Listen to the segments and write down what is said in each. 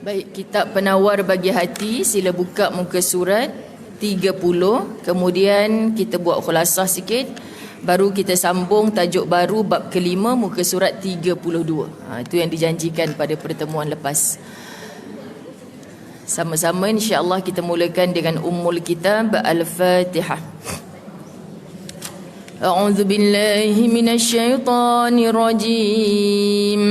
Baik, kitab penawar bagi hati, sila buka muka surat 30. Kemudian kita buat khulasah sikit, baru kita sambung tajuk baru bab kelima muka surat 32. Itu yang dijanjikan pada pertemuan lepas. Sama-sama insya-Allah kita mulakan dengan ummul kitab Al-Fatihah. A'udzu billahi minasyaitonir rajim.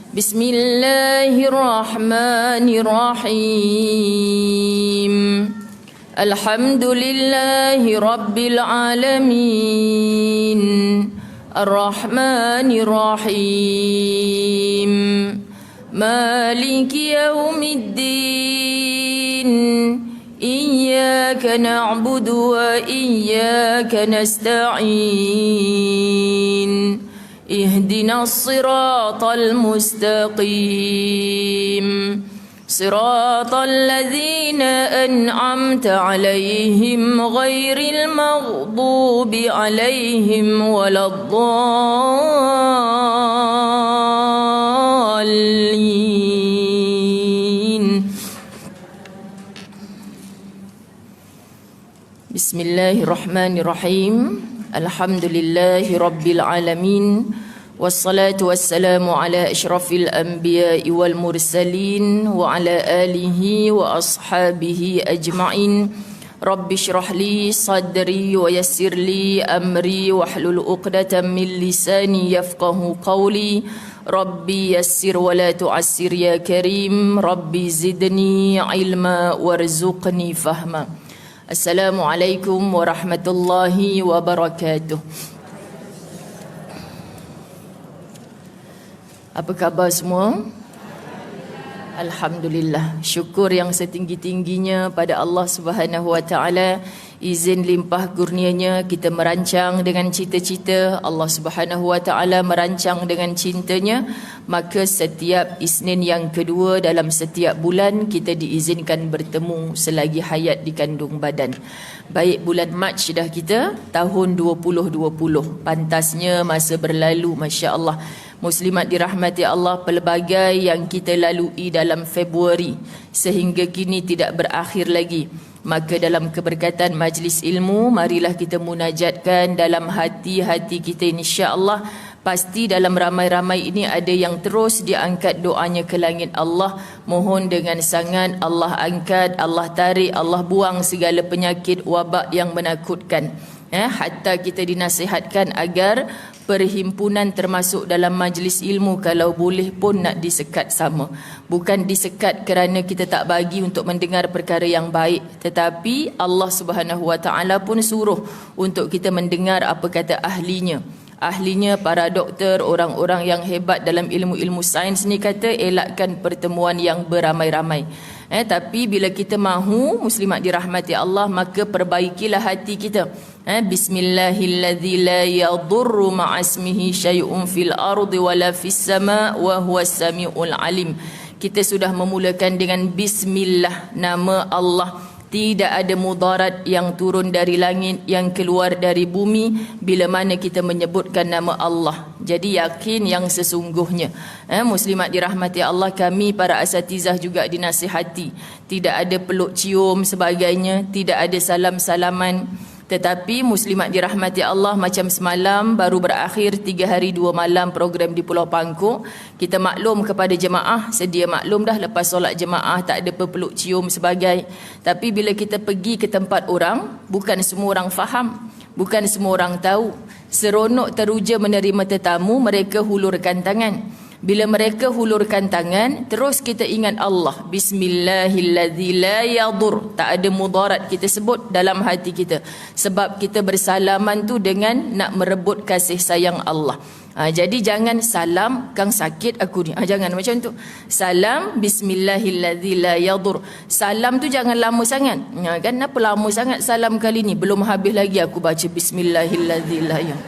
Bismillahirrahmanirrahim. Alhamdulillahi rabbil alamin. Arrahmanirrahim. Maliki yaumiddin. Iyyaka na'budu wa iyyaka nasta'in. اهدنا الصراط المستقيم صراط الذين أنعمت عليهم غير المغضوب عليهم ولا الضالين. بسم الله الرحمن الرحيم. Alhamdulillahi Rabbil Alamin. Wassalatu wassalamu ala ashrafil anbiya'i wal mursalin wa ala alihi wa ashabihi ajma'in. Rabbi shrah li sadri wa yassir li amri wa hlul uqdatan min lisani yafqahu qawli. Rabbi yassir wa la tu'assir ya karim. Rabbi zidni ilma warzuqni fahma. Assalamualaikum warahmatullahi wabarakatuh. Apa khabar semua? Alhamdulillah. Syukur yang setinggi-tingginya pada Allah Subhanahu wa taala. Izin limpah kurnianya kita merancang dengan cita-cita, Allah Subhanahu wa taala merancang dengan cintanya, maka setiap Isnin yang kedua dalam setiap bulan kita diizinkan bertemu selagi hayat dikandung badan. Baik bulan Mac dah kita tahun 2020. Pantasnya masa berlalu, masya-Allah. Muslimat dirahmati Allah, pelbagai yang kita lalui dalam Februari sehingga kini tidak berakhir lagi. Maka dalam keberkatan majlis ilmu, marilah kita munajatkan dalam hati-hati kita, insya-Allah. Pasti dalam ramai-ramai ini ada yang terus diangkat doanya ke langit Allah. Mohon dengan sangat Allah angkat, Allah tarik, Allah buang segala penyakit wabak yang menakutkan. Hatta kita dinasihatkan agar perhimpunan termasuk dalam majlis ilmu kalau boleh pun nak disekat sama. Bukan disekat kerana kita tak bagi untuk mendengar perkara yang baik, tetapi Allah Subhanahu wa taala pun suruh untuk kita mendengar apa kata ahlinya. Ahlinya para doktor, orang-orang yang hebat dalam ilmu-ilmu sains ni kata elakkan pertemuan yang beramai-ramai. Tapi bila kita mahu, muslimat dirahmati Allah, maka perbaikilah hati kita. Bismillahilladzi la yadurru ma'asmihi syai'un fil ardi wala fis sama' wa huwas samiul alim. Kita sudah memulakan dengan bismillah, nama Allah. Tidak ada mudarat yang turun dari langit, yang keluar dari bumi bila mana kita menyebutkan nama Allah. Jadi yakin yang sesungguhnya. Muslimat dirahmati Allah, kami para asatizah juga dinasihati. Tidak ada peluk cium sebagainya, tidak ada salam-salaman. Tetapi muslimat dirahmati Allah, macam semalam baru berakhir 3 hari 2 malam program di Pulau Pangkok. Kita maklum kepada jemaah, sedia maklum dah lepas solat jemaah tak ada peluk cium sebagai. Tapi bila kita pergi ke tempat orang, bukan semua orang faham, bukan semua orang tahu. Seronok teruja menerima tetamu, mereka hulurkan tangan. Bila mereka hulurkan tangan, terus kita ingat Allah. Bismillahilladzi la yadur. Tak ada mudarat kita sebut dalam hati kita. Sebab kita bersalaman tu dengan nak merebut kasih sayang Allah. Jadi jangan salam, kang sakit aku ni. Jangan macam tu. Salam, Bismillahilladzi la yadur. Salam tu jangan lama sangat. Kan apa lama sangat salam kali ni? Belum habis lagi aku baca Bismillahilladzi la yadur.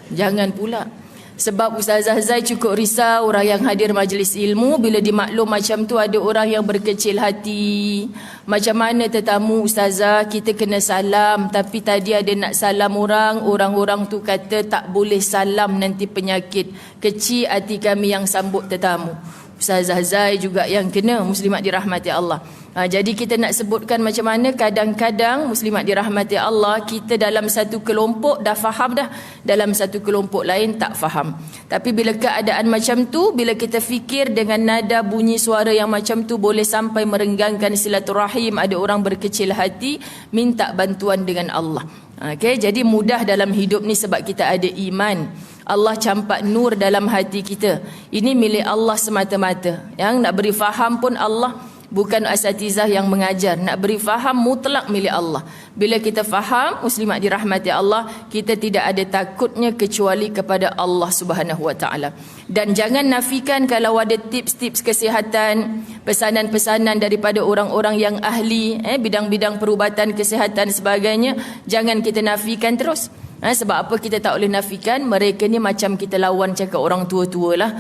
Jangan pula. Sebab Ustazah Zai cukup risau orang yang hadir majlis ilmu bila dimaklum macam tu ada orang yang berkecil hati. Macam mana tetamu Ustazah, kita kena salam, tapi tadi ada nak salam orang tu kata tak boleh salam nanti penyakit. Kecil hati kami yang sambut tetamu. Ustazah Zai juga yang kena, muslimat dirahmati Allah. Jadi kita nak sebutkan macam mana kadang-kadang muslimat dirahmati Allah, kita dalam satu kelompok dah faham dah, dalam satu kelompok lain tak faham. Tapi bila keadaan macam tu, bila kita fikir dengan nada bunyi suara yang macam tu boleh sampai merenggangkan silaturahim, ada orang berkecil hati, minta bantuan dengan Allah. Okay, jadi mudah dalam hidup ni sebab kita ada iman. Allah campak nur dalam hati kita. Ini milik Allah semata-mata. Yang nak beri faham pun Allah, bukan asatizah yang mengajar. Nak beri faham mutlak milik Allah. Bila kita faham, muslimat dirahmati Allah, kita tidak ada takutnya kecuali kepada Allah Subhanahu Wa Taala. Dan jangan nafikan kalau ada tips-tips kesihatan, pesanan-pesanan daripada orang-orang yang ahli, bidang-bidang perubatan kesihatan sebagainya, jangan kita nafikan terus. Sebab apa kita tak boleh nafikan? Mereka ni macam kita lawan cakap orang tua-tua lah.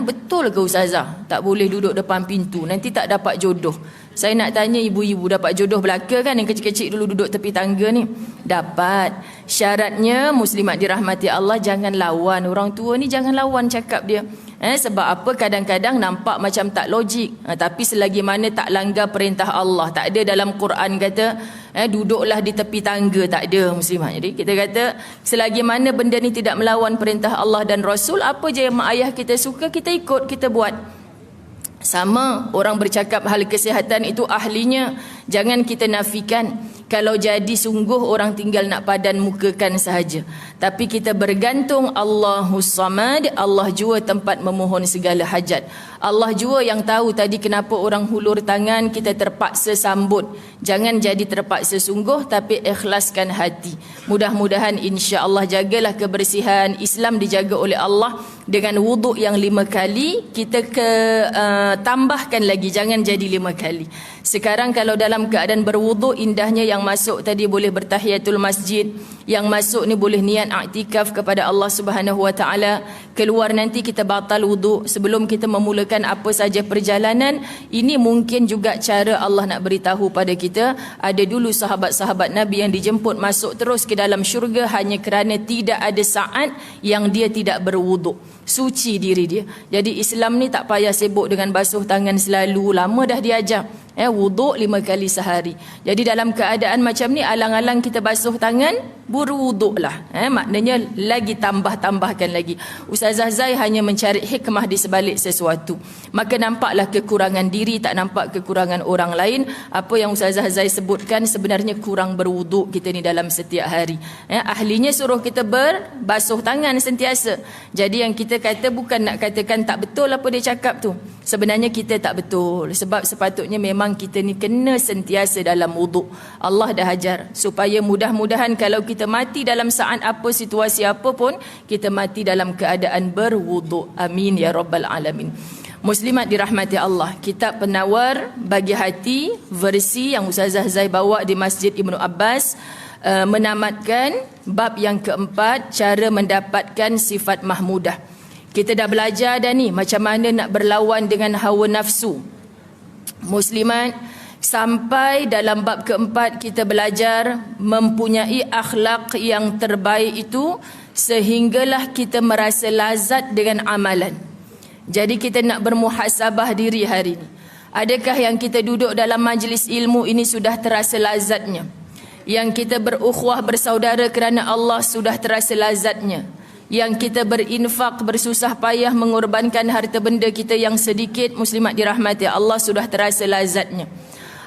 Betul ke Ustazah? Tak boleh duduk depan pintu, nanti tak dapat jodoh. Saya nak tanya ibu-ibu, dapat jodoh belaka kan? Yang kecil-kecil dulu duduk tepi tangga ni. Dapat. Syaratnya muslimat dirahmati Allah, jangan lawan orang tua ni, jangan lawan cakap dia. Sebab apa? Kadang-kadang nampak macam tak logik. Tapi selagi mana tak langgar perintah Allah, tak ada dalam Quran kata duduklah di tepi tangga, tak ada muslimat. Jadi kita kata selagi mana benda ni tidak melawan perintah Allah dan Rasul, apa je yang mak ayah kita suka, kita ikut, kita buat. Sama orang bercakap hal kesihatan itu ahlinya, jangan kita nafikan. Kalau jadi sungguh orang tinggal nak padan mukakan sahaja. Tapi kita bergantung Allahus Samad, Allah jua tempat memohon segala hajat. Allah jua yang tahu tadi kenapa orang hulur tangan, kita terpaksa sambut. Jangan jadi terpaksa sungguh, tapi ikhlaskan hati. Mudah-mudahan insya-Allah jagalah kebersihan. Islam dijaga oleh Allah dengan wuduk yang 5 kali. Kita tambahkan lagi, jangan jadi 5 kali. Sekarang kalau dalam keadaan berwuduk, indahnya yang masuk tadi boleh bertahiyatul masjid, yang masuk ni boleh niat i'tikaf kepada Allah Subhanahu Wa Taala. Keluar nanti kita batal wuduk sebelum kita memulakan apa saja perjalanan. Ini mungkin juga cara Allah nak beritahu pada kita. Ada dulu sahabat-sahabat Nabi yang dijemput masuk terus ke dalam syurga hanya kerana tidak ada saat yang dia tidak berwuduk. Suci diri dia. Jadi Islam ni tak payah sibuk dengan basuh tangan selalu. Lama dah diajar. Wuduk 5 kali sehari. Jadi dalam keadaan macam ni, alang-alang kita basuh tangan, berwuduklah. Maknanya lagi tambahkan lagi. Ustazah Zai hanya mencari hikmah di sebalik sesuatu. Maka nampaklah kekurangan diri, tak nampak kekurangan orang lain. Apa yang Ustazah Zai sebutkan sebenarnya kurang berwuduk kita ni dalam setiap hari. Ahlinya suruh kita berbasuh tangan sentiasa. Jadi yang kita kata bukan nak katakan tak betul apa dia cakap tu. Sebenarnya kita tak betul. Sebab sepatutnya memang kita ni kena sentiasa dalam wuduk. Allah dah ajar supaya mudah-mudahan kalau kita mati dalam saat apa, situasi apa pun, kita mati dalam keadaan berwuduk. Amin ya rabbal alamin. Muslimat dirahmati Allah, kitab penawar bagi hati versi yang Ustazah Zai bawa di Masjid Ibnu Abbas menamatkan bab yang keempat, cara mendapatkan sifat mahmudah. Kita dah belajar dah ni macam mana nak berlawan dengan hawa nafsu. Muslimat, sampai dalam bab keempat kita belajar mempunyai akhlak yang terbaik itu sehinggalah kita merasa lazat dengan amalan. Jadi kita nak bermuhasabah diri hari ini. Adakah yang kita duduk dalam majlis ilmu ini sudah terasa lazatnya? Yang kita berukhuwah bersaudara kerana Allah sudah terasa lazatnya? Yang kita berinfak, bersusah payah mengorbankan harta benda kita yang sedikit, muslimat dirahmati Allah, sudah terasa lazatnya?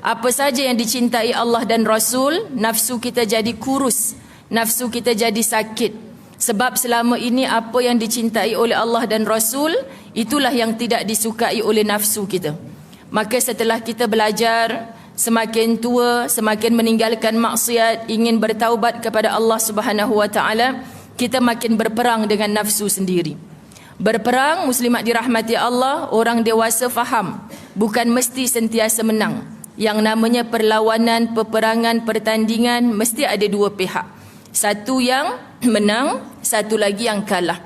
Apa saja yang dicintai Allah dan Rasul, nafsu kita jadi kurus, nafsu kita jadi sakit. Sebab selama ini apa yang dicintai oleh Allah dan Rasul, itulah yang tidak disukai oleh nafsu kita. Maka setelah kita belajar, semakin tua, semakin meninggalkan maksiat, ingin bertaubat kepada Allah Subhanahu Wa Taala, kita makin berperang dengan nafsu sendiri. Berperang, muslimat dirahmati Allah, orang dewasa faham, bukan mesti sentiasa menang. Yang namanya perlawanan, peperangan, pertandingan, mesti ada dua pihak. Satu yang menang, satu lagi yang kalah.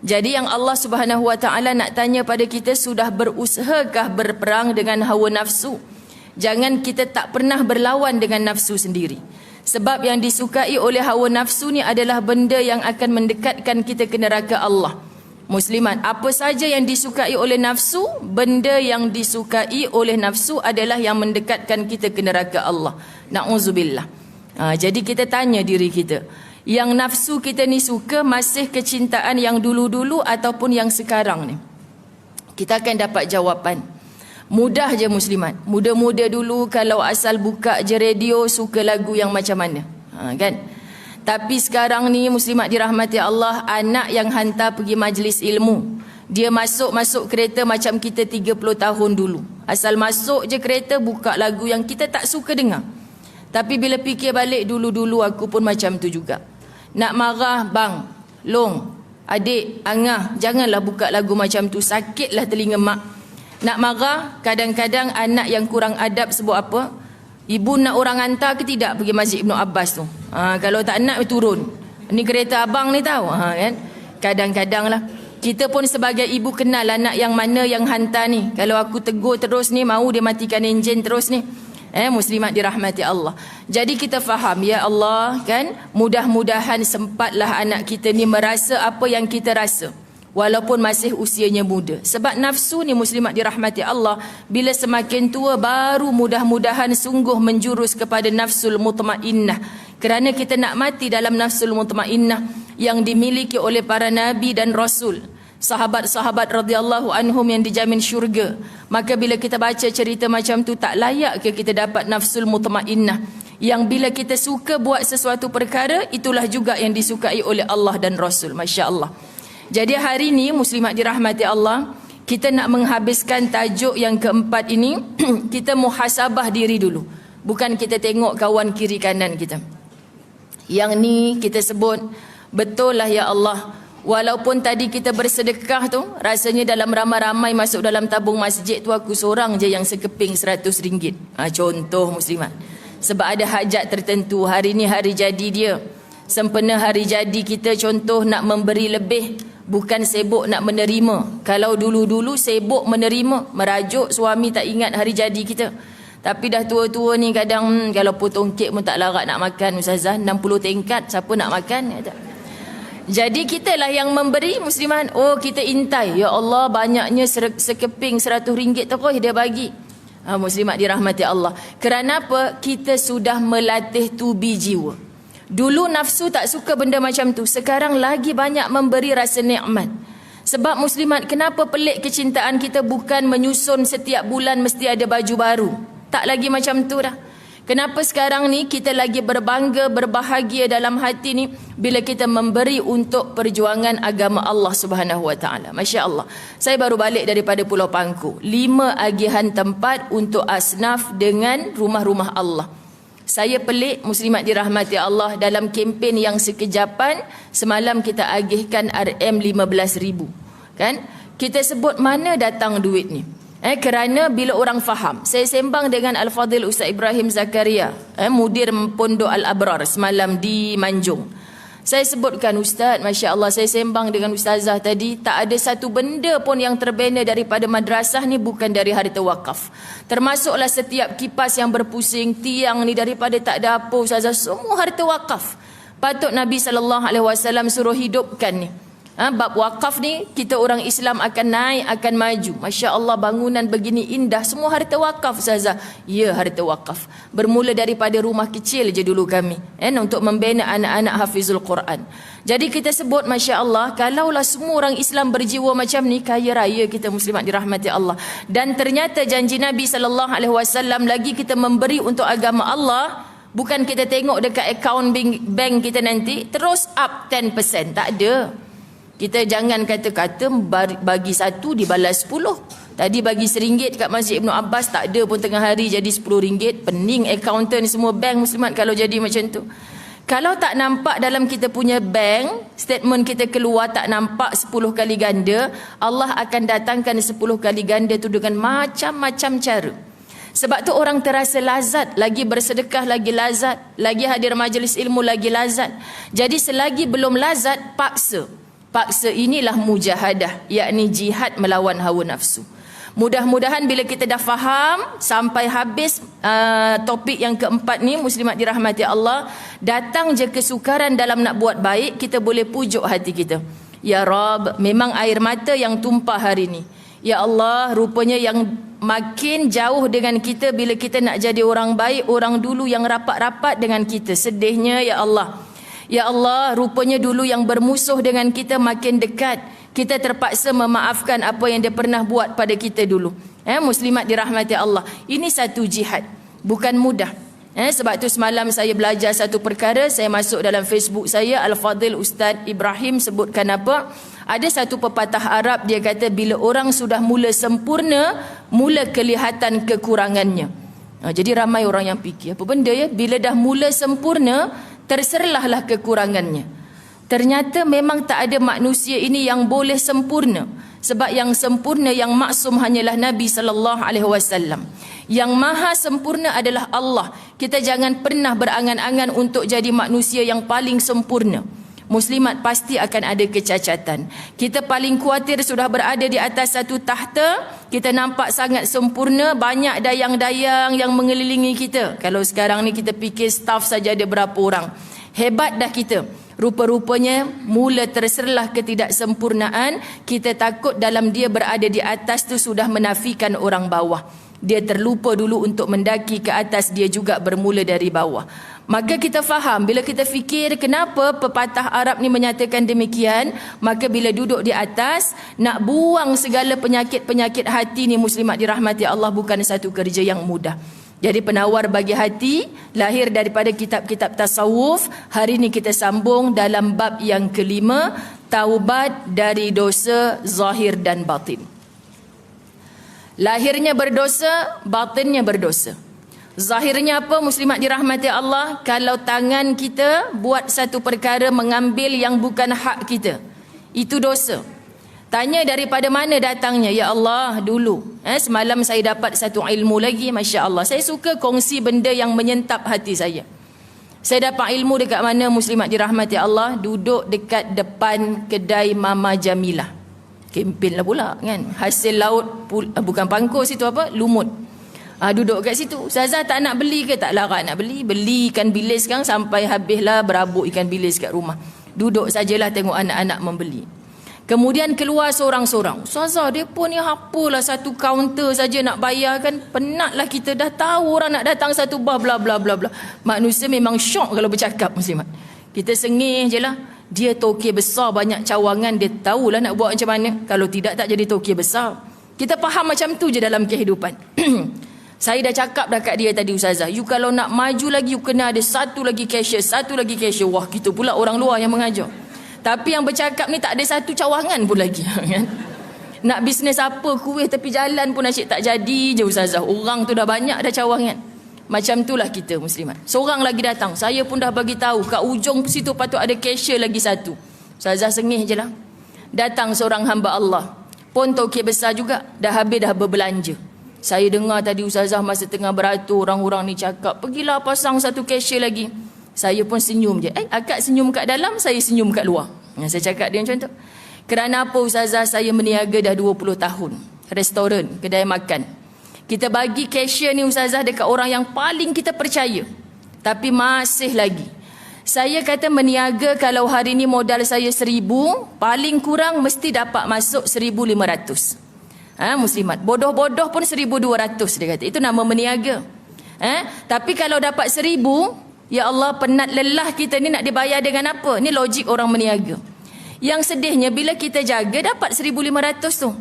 Jadi yang Allah Subhanahu Wa Taala nak tanya pada kita, sudah berusahakah berperang dengan hawa nafsu? Jangan kita tak pernah berlawan dengan nafsu sendiri. Sebab yang disukai oleh hawa nafsu ni adalah benda yang akan mendekatkan kita ke neraka Allah. Muslimat, apa saja yang disukai oleh nafsu, benda yang disukai oleh nafsu adalah yang mendekatkan kita ke neraka Allah. Na'udzubillah. Jadi kita tanya diri kita, yang nafsu kita ni suka masih kecintaan yang dulu-dulu ataupun yang sekarang ni? Kita akan dapat jawapan. Mudah je muslimat. Muda-muda dulu kalau asal buka je radio suka lagu yang macam mana? Kan? Tapi sekarang ni muslimat dirahmati Allah, anak yang hantar pergi majlis ilmu, dia masuk kereta macam kita 30 tahun dulu. Asal masuk je kereta buka lagu yang kita tak suka dengar. Tapi bila fikir balik, dulu-dulu aku pun macam tu juga. Nak marah, bang, long, adik, angah, janganlah buka lagu macam tu, sakitlah telinga mak. Nak marah, kadang-kadang anak yang kurang adab sebut apa? Ibu nak orang hantar ke tidak pergi Masjid Ibn Abbas tu? Kalau tak nak, turun. Ni kereta abang ni tahu. Kan? Kadang-kadang lah. Kita pun sebagai ibu kenal anak yang mana yang hantar ni. Kalau aku tegur terus ni, mau dia matikan enjin terus ni. Muslimat dirahmati Allah. Jadi kita faham, ya Allah, kan, mudah-mudahan sempatlah anak kita ni merasa apa yang kita rasa walaupun masih usianya muda. Sebab nafsu ni muslimat dirahmati Allah, bila semakin tua baru mudah-mudahan sungguh menjurus kepada nafsul mutmainnah. Kerana kita nak mati dalam nafsul mutmainnah yang dimiliki oleh para nabi dan rasul, sahabat-sahabat radhiyallahu anhum yang dijamin syurga. Maka bila kita baca cerita macam tu, tak layak ke kita dapat nafsul mutmainnah yang bila kita suka buat sesuatu perkara, itulah juga yang disukai oleh Allah dan Rasul. Masya Allah. Jadi hari ini muslimat dirahmati Allah, kita nak menghabiskan tajuk yang keempat ini. Kita muhasabah diri dulu, bukan kita tengok kawan kiri kanan kita. Yang ni kita sebut, betul lah ya Allah, walaupun tadi kita bersedekah tu, rasanya dalam ramai-ramai masuk dalam tabung masjid tu, aku seorang je yang sekeping RM100. Contoh muslimat. Sebab ada hajat tertentu. Hari ni hari jadi dia. Sempena hari jadi kita, contoh nak memberi lebih, bukan sibuk nak menerima. Kalau dulu-dulu sibuk menerima, merajuk suami tak ingat hari jadi kita. Tapi dah tua-tua ni kadang kalau potong kek pun tak larat nak makan ustazah. 60 tingkat, siapa nak makan? Jadi kitalah yang memberi musliman. Oh, kita intai, ya Allah, banyaknya sekeping RM100 terus dia bagi. Muslimat dirahmati Allah. Kerana apa? Kita sudah melatih tubi jiwa. Dulu nafsu tak suka benda macam tu, sekarang lagi banyak memberi rasa nikmat. Sebab muslimat, kenapa pelik kecintaan kita bukan menyusun setiap bulan mesti ada baju baru? Tak lagi macam tu dah. Kenapa sekarang ni kita lagi berbangga, berbahagia dalam hati ni bila kita memberi untuk perjuangan agama Allah Subhanahu Wa Taala. Masya Allah. Saya baru balik daripada Pulau Pangku. 5 agihan tempat untuk asnaf dengan rumah-rumah Allah. Saya pelik muslimat dirahmati Allah, dalam kempen yang sekejapan semalam kita agihkan RM15,000. Kan? Kita sebut mana datang duit ni? Kerana bila orang faham. Saya sembang dengan Al-Fadhil Ustaz Ibrahim Zakaria, mudir Pondok Al-Abrar semalam di Manjung. Saya sebutkan, Ustaz, Masya Allah, saya sembang dengan Ustazah tadi, tak ada satu benda pun yang terbina daripada madrasah ni bukan dari harta wakaf. Termasuklah setiap kipas yang berpusing, tiang ni daripada tak ada apa Ustazah, semua harta wakaf. Patut Nabi SAW suruh hidupkan ni. Bab wakaf ni, kita orang Islam akan naik, akan maju. Masya Allah, bangunan begini indah, semua harta wakaf Ustazah. Ya, harta wakaf. Bermula daripada rumah kecil je dulu kami, untuk membina anak-anak hafizul Quran. Jadi kita sebut, Masya Allah, kalaulah semua orang Islam berjiwa macam ni, kaya raya kita muslimat dirahmati Allah. Dan ternyata janji Nabi SAW lagi, kita memberi untuk agama Allah. Bukan kita tengok dekat akaun bank kita nanti terus up 10%. Tak ada. Kita jangan kata-kata bagi 1 dibalas 10. Tadi bagi RM1 kat Masjid Ibn Abbas, tak ada pun tengah hari jadi RM10. Pening accountant semua bank muslimat kalau jadi macam tu. Kalau tak nampak dalam kita punya bank, statement kita keluar tak nampak 10 kali ganda, Allah akan datangkan 10 kali ganda tu dengan macam-macam cara. Sebab tu orang terasa lazat, lagi bersedekah lagi lazat, lagi hadir majlis ilmu lagi lazat. Jadi selagi belum lazat, paksa paksa inilah mujahadah, yakni jihad melawan hawa nafsu. Mudah-mudahan bila kita dah faham sampai habis topik yang keempat ni, muslimat dirahmati Allah, datang je kesukaran dalam nak buat baik, kita boleh pujuk hati kita. Ya Rab, memang air mata yang tumpah hari ni. Ya Allah, rupanya yang makin jauh dengan kita bila kita nak jadi orang baik, orang dulu yang rapat-rapat dengan kita. Sedihnya ya Allah. Ya Allah, rupanya dulu yang bermusuh dengan kita makin dekat. Kita terpaksa memaafkan apa yang dia pernah buat pada kita dulu. Muslimat dirahmati Allah. Ini satu jihad. Bukan mudah. Sebab tu semalam saya belajar satu perkara. Saya masuk dalam Facebook saya. Al-Fadhil Ustaz Ibrahim sebutkan apa? Ada satu pepatah Arab, dia kata bila orang sudah mula sempurna, mula kelihatan kekurangannya. Jadi ramai orang yang fikir, apa benda ya? Bila dah mula sempurna, terserlahlah kekurangannya. Ternyata memang tak ada manusia ini yang boleh sempurna. Sebab yang sempurna, yang maksum hanyalah Nabi SAW. Yang maha sempurna adalah Allah. Kita jangan pernah berangan-angan untuk jadi manusia yang paling sempurna. Muslimat pasti akan ada kecacatan. Kita paling khawatir sudah berada di atas satu tahta, kita nampak sangat sempurna, banyak dayang-dayang yang mengelilingi kita. Kalau sekarang ni kita fikir staff saja ada berapa orang. Hebat dah kita. Rupa-rupanya mula terserlah ketidaksempurnaan. Kita takut dalam dia berada di atas tu sudah menafikan orang bawah. Dia terlupa dulu untuk mendaki ke atas, dia juga bermula dari bawah. Maka kita faham, bila kita fikir kenapa pepatah Arab ni menyatakan demikian, maka bila duduk di atas, nak buang segala penyakit-penyakit hati ni, muslimat dirahmati Allah, bukan satu kerja yang mudah. Jadi penawar bagi hati lahir daripada kitab-kitab tasawuf. Hari ini kita sambung dalam bab yang kelima, taubat dari dosa zahir dan batin. Lahirnya berdosa, batinnya berdosa. Zahirnya apa, muslimat dirahmati Allah? Kalau tangan kita buat satu perkara mengambil yang bukan hak kita, itu dosa. Tanya daripada mana datangnya? Ya Allah, dulu semalam saya dapat satu ilmu lagi, Masya Allah. Saya suka kongsi benda yang menyentap hati saya. Saya dapat ilmu dekat mana, muslimat dirahmati Allah? Duduk dekat depan kedai Mama Jamilah. Kempen lah pula kan. Hasil laut, bukan pangkos itu apa? Lumut. Duduk kat situ. Ustazah tak nak beli ke? Tak larat nak beli. Beli ikan bilis sekarang sampai habislah berabuk ikan bilis kat rumah. Duduk sajalah tengok anak-anak membeli. Kemudian keluar seorang-seorang. Ustazah, dia pun ni apalah satu kaunter saja nak bayar kan. Penatlah kita, dah tahu orang nak datang satu bah bla bla bla bla. Manusia memang syok kalau bercakap, muslimat. Kita sengih je lah. Dia tokey besar, banyak cawangan, dia tahulah nak buat macam mana. Kalau tidak, tak jadi tokey besar. Kita faham macam tu je dalam kehidupan. Saya dah cakap dah kat dia tadi, Ustazah, you kalau nak maju lagi, you kena ada satu lagi cashier, satu lagi cashier. Wah, kita pula orang luar yang mengajar. Tapi yang bercakap ni tak ada satu cawangan pun lagi. Kan? Nak bisnes apa, kuih tepi jalan pun asyik tak jadi je, Ustazah. Orang tu dah banyak dah cawangan. Macam itulah kita, muslimat. Seorang lagi datang, saya pun dah bagi tahu kat ujung situ patut ada cashier lagi satu. Ustazah sengih je lah. Datang seorang hamba Allah, pun tokey besar juga, dah habis dah berbelanja. Saya dengar tadi Ustazah masa tengah beratur, orang-orang ni cakap, pergilah pasang satu cashier lagi. Saya pun senyum je. Akak senyum kat dalam, saya senyum kat luar. Saya cakap dia macam tu. Kerana apa, Ustazah? Saya meniaga dah 20 tahun. Restoran, kedai makan. Kita bagi cashier ni, Ustazah, dekat orang yang paling kita percaya. Tapi masih lagi. Saya kata meniaga, kalau hari ni modal saya 1,000, paling kurang mesti dapat masuk 1,500. Muslimat. Bodoh-bodoh pun 1,200 dia kata. Itu nama meniaga. Tapi kalau dapat 1,000, ya Allah, penat lelah kita ni nak dibayar dengan apa? Ni logik orang meniaga. Yang sedihnya bila kita jaga dapat 1,500 tu.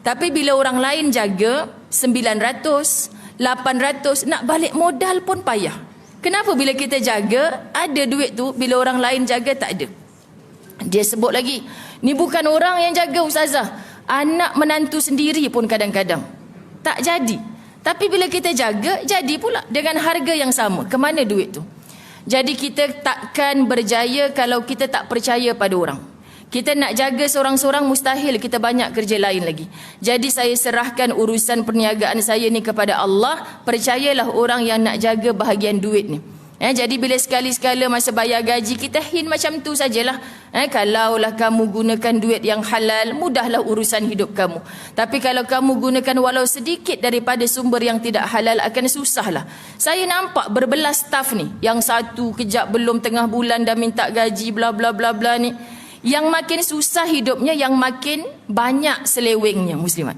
Tapi bila orang lain jaga 900, 800, nak balik modal pun payah. Kenapa bila kita jaga ada duit tu, bila orang lain jaga tak ada? Dia sebut lagi, ni bukan orang yang jaga, Ustazah. Anak menantu sendiri pun kadang-kadang tak jadi. Tapi bila kita jaga, jadi pula dengan harga yang sama. Kemana duit tu? Jadi kita takkan berjaya kalau kita tak percaya pada orang. Kita nak jaga seorang-seorang, mustahil, kita banyak kerja lain lagi. Jadi saya serahkan urusan perniagaan saya ni kepada Allah. Percayalah orang yang nak jaga bahagian duit ni. Jadi bila sekali-sekala masa bayar gaji kita hin macam tu sajalah. Kalaulah kamu gunakan duit yang halal, mudahlah urusan hidup kamu. Tapi kalau kamu gunakan walau sedikit daripada sumber yang tidak halal, akan susahlah. Saya nampak berbelas staf ni, yang satu kejap belum tengah bulan dah minta gaji bla bla bla bla ni. Yang makin susah hidupnya, yang makin banyak selewengnya muslimat.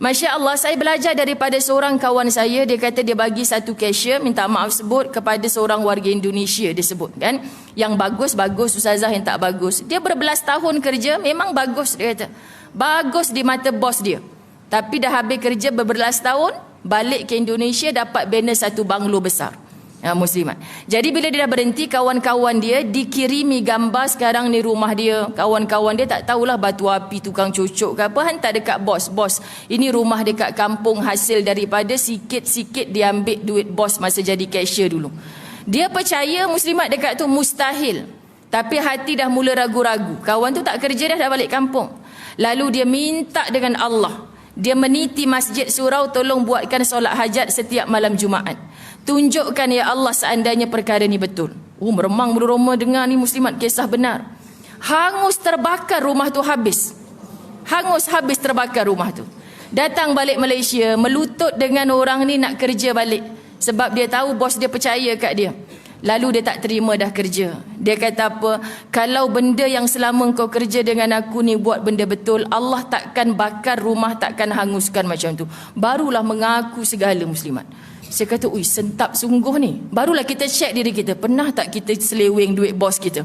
Masya Allah, saya belajar daripada seorang kawan saya. Dia kata dia bagi satu cashier, minta maaf sebut, kepada seorang warga Indonesia. Dia sebut kan, yang bagus, bagus. Ustazah yang tak bagus. Dia berbelas tahun kerja, memang bagus. Dia kata bagus di mata bos dia. Tapi dah habis kerja berbelas tahun, balik ke Indonesia dapat banner satu banglo besar. Muslimat. Jadi bila dia dah berhenti, kawan-kawan dia dikirimi gambar sekarang ni rumah dia. Kawan-kawan dia tak tahulah batu api, tukang cucuk ke apa, hantar dekat bos. Bos, ini rumah dekat kampung hasil daripada sikit-sikit dia ambil duit bos masa jadi cashier dulu. Dia percaya muslimat dekat tu mustahil. Tapi hati dah mula ragu-ragu. Kawan tu tak kerja dah balik kampung. Lalu dia minta dengan Allah. Dia meniti masjid surau, tolong buatkan solat hajat setiap malam Jumaat. Tunjukkan ya Allah seandainya perkara ni betul. Meremang beroma dengar ni muslimat, kisah benar. Hangus terbakar rumah tu habis. Hangus habis terbakar rumah tu. Datang balik Malaysia, melutut dengan orang ni nak kerja balik. Sebab dia tahu bos dia percaya kat dia. Lalu dia tak terima dah kerja. Dia kata apa? Kalau benda yang selama kau kerja dengan aku ni buat benda betul, Allah takkan bakar rumah, takkan hanguskan macam tu. Barulah mengaku segala muslimat. Saya kata, sentap sungguh ni. Barulah kita check diri kita. Pernah tak kita seleweng duit bos kita?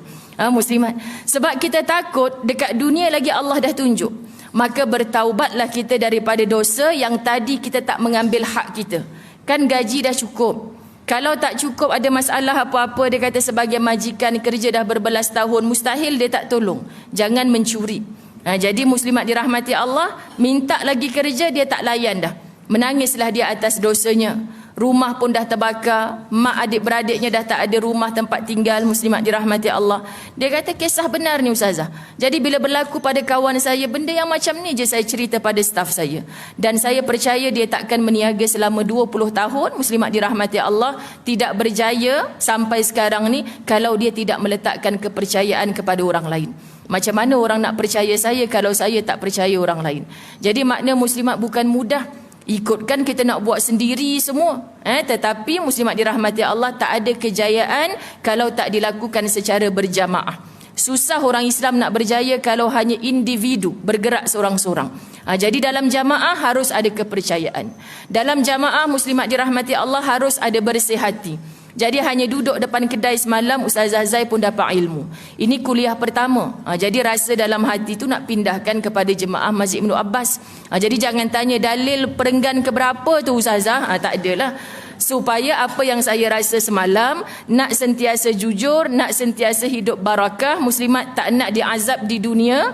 Muslimat. Sebab kita takut dekat dunia lagi Allah dah tunjuk. Maka bertaubatlah kita daripada dosa yang tadi kita tak mengambil hak kita. Kan gaji dah cukup. Kalau tak cukup, ada masalah apa-apa, dia kata sebagai majikan kerja dah berbelas tahun, mustahil dia tak tolong. Jangan mencuri. Jadi muslimat dirahmati Allah, minta lagi kerja, dia tak layan dah. Menangislah dia atas dosanya. Rumah pun dah terbakar, mak adik-beradiknya dah tak ada rumah tempat tinggal, muslimat dirahmati Allah. Dia kata kisah benar ni ustazah. Jadi bila berlaku pada kawan saya, benda yang macam ni je saya cerita pada staf saya. Dan saya percaya dia takkan meniaga selama 20 tahun, muslimat dirahmati Allah, tidak berjaya sampai sekarang ni kalau dia tidak meletakkan kepercayaan kepada orang lain. Macam mana orang nak percaya saya kalau saya tak percaya orang lain? Jadi makna muslimat bukan mudah. Ikutkan kita nak buat sendiri semua. Tetapi muslimat dirahmati Allah, tak ada kejayaan kalau tak dilakukan secara berjamaah. Susah orang Islam nak berjaya kalau hanya individu bergerak seorang-seorang. Jadi dalam jamaah harus ada kepercayaan. Dalam jamaah muslimat dirahmati Allah harus ada bersih hati. Jadi hanya duduk depan kedai semalam, Ustazah Zai pun dapat ilmu. Ini kuliah pertama. Jadi rasa dalam hati tu nak pindahkan kepada jemaah Masjid Ibnu Abbas. Jadi jangan tanya dalil perenggan keberapa tu Ustazah. Tak adalah. Supaya apa yang saya rasa semalam, nak sentiasa jujur, nak sentiasa hidup barakah, muslimat tak nak diazab di dunia.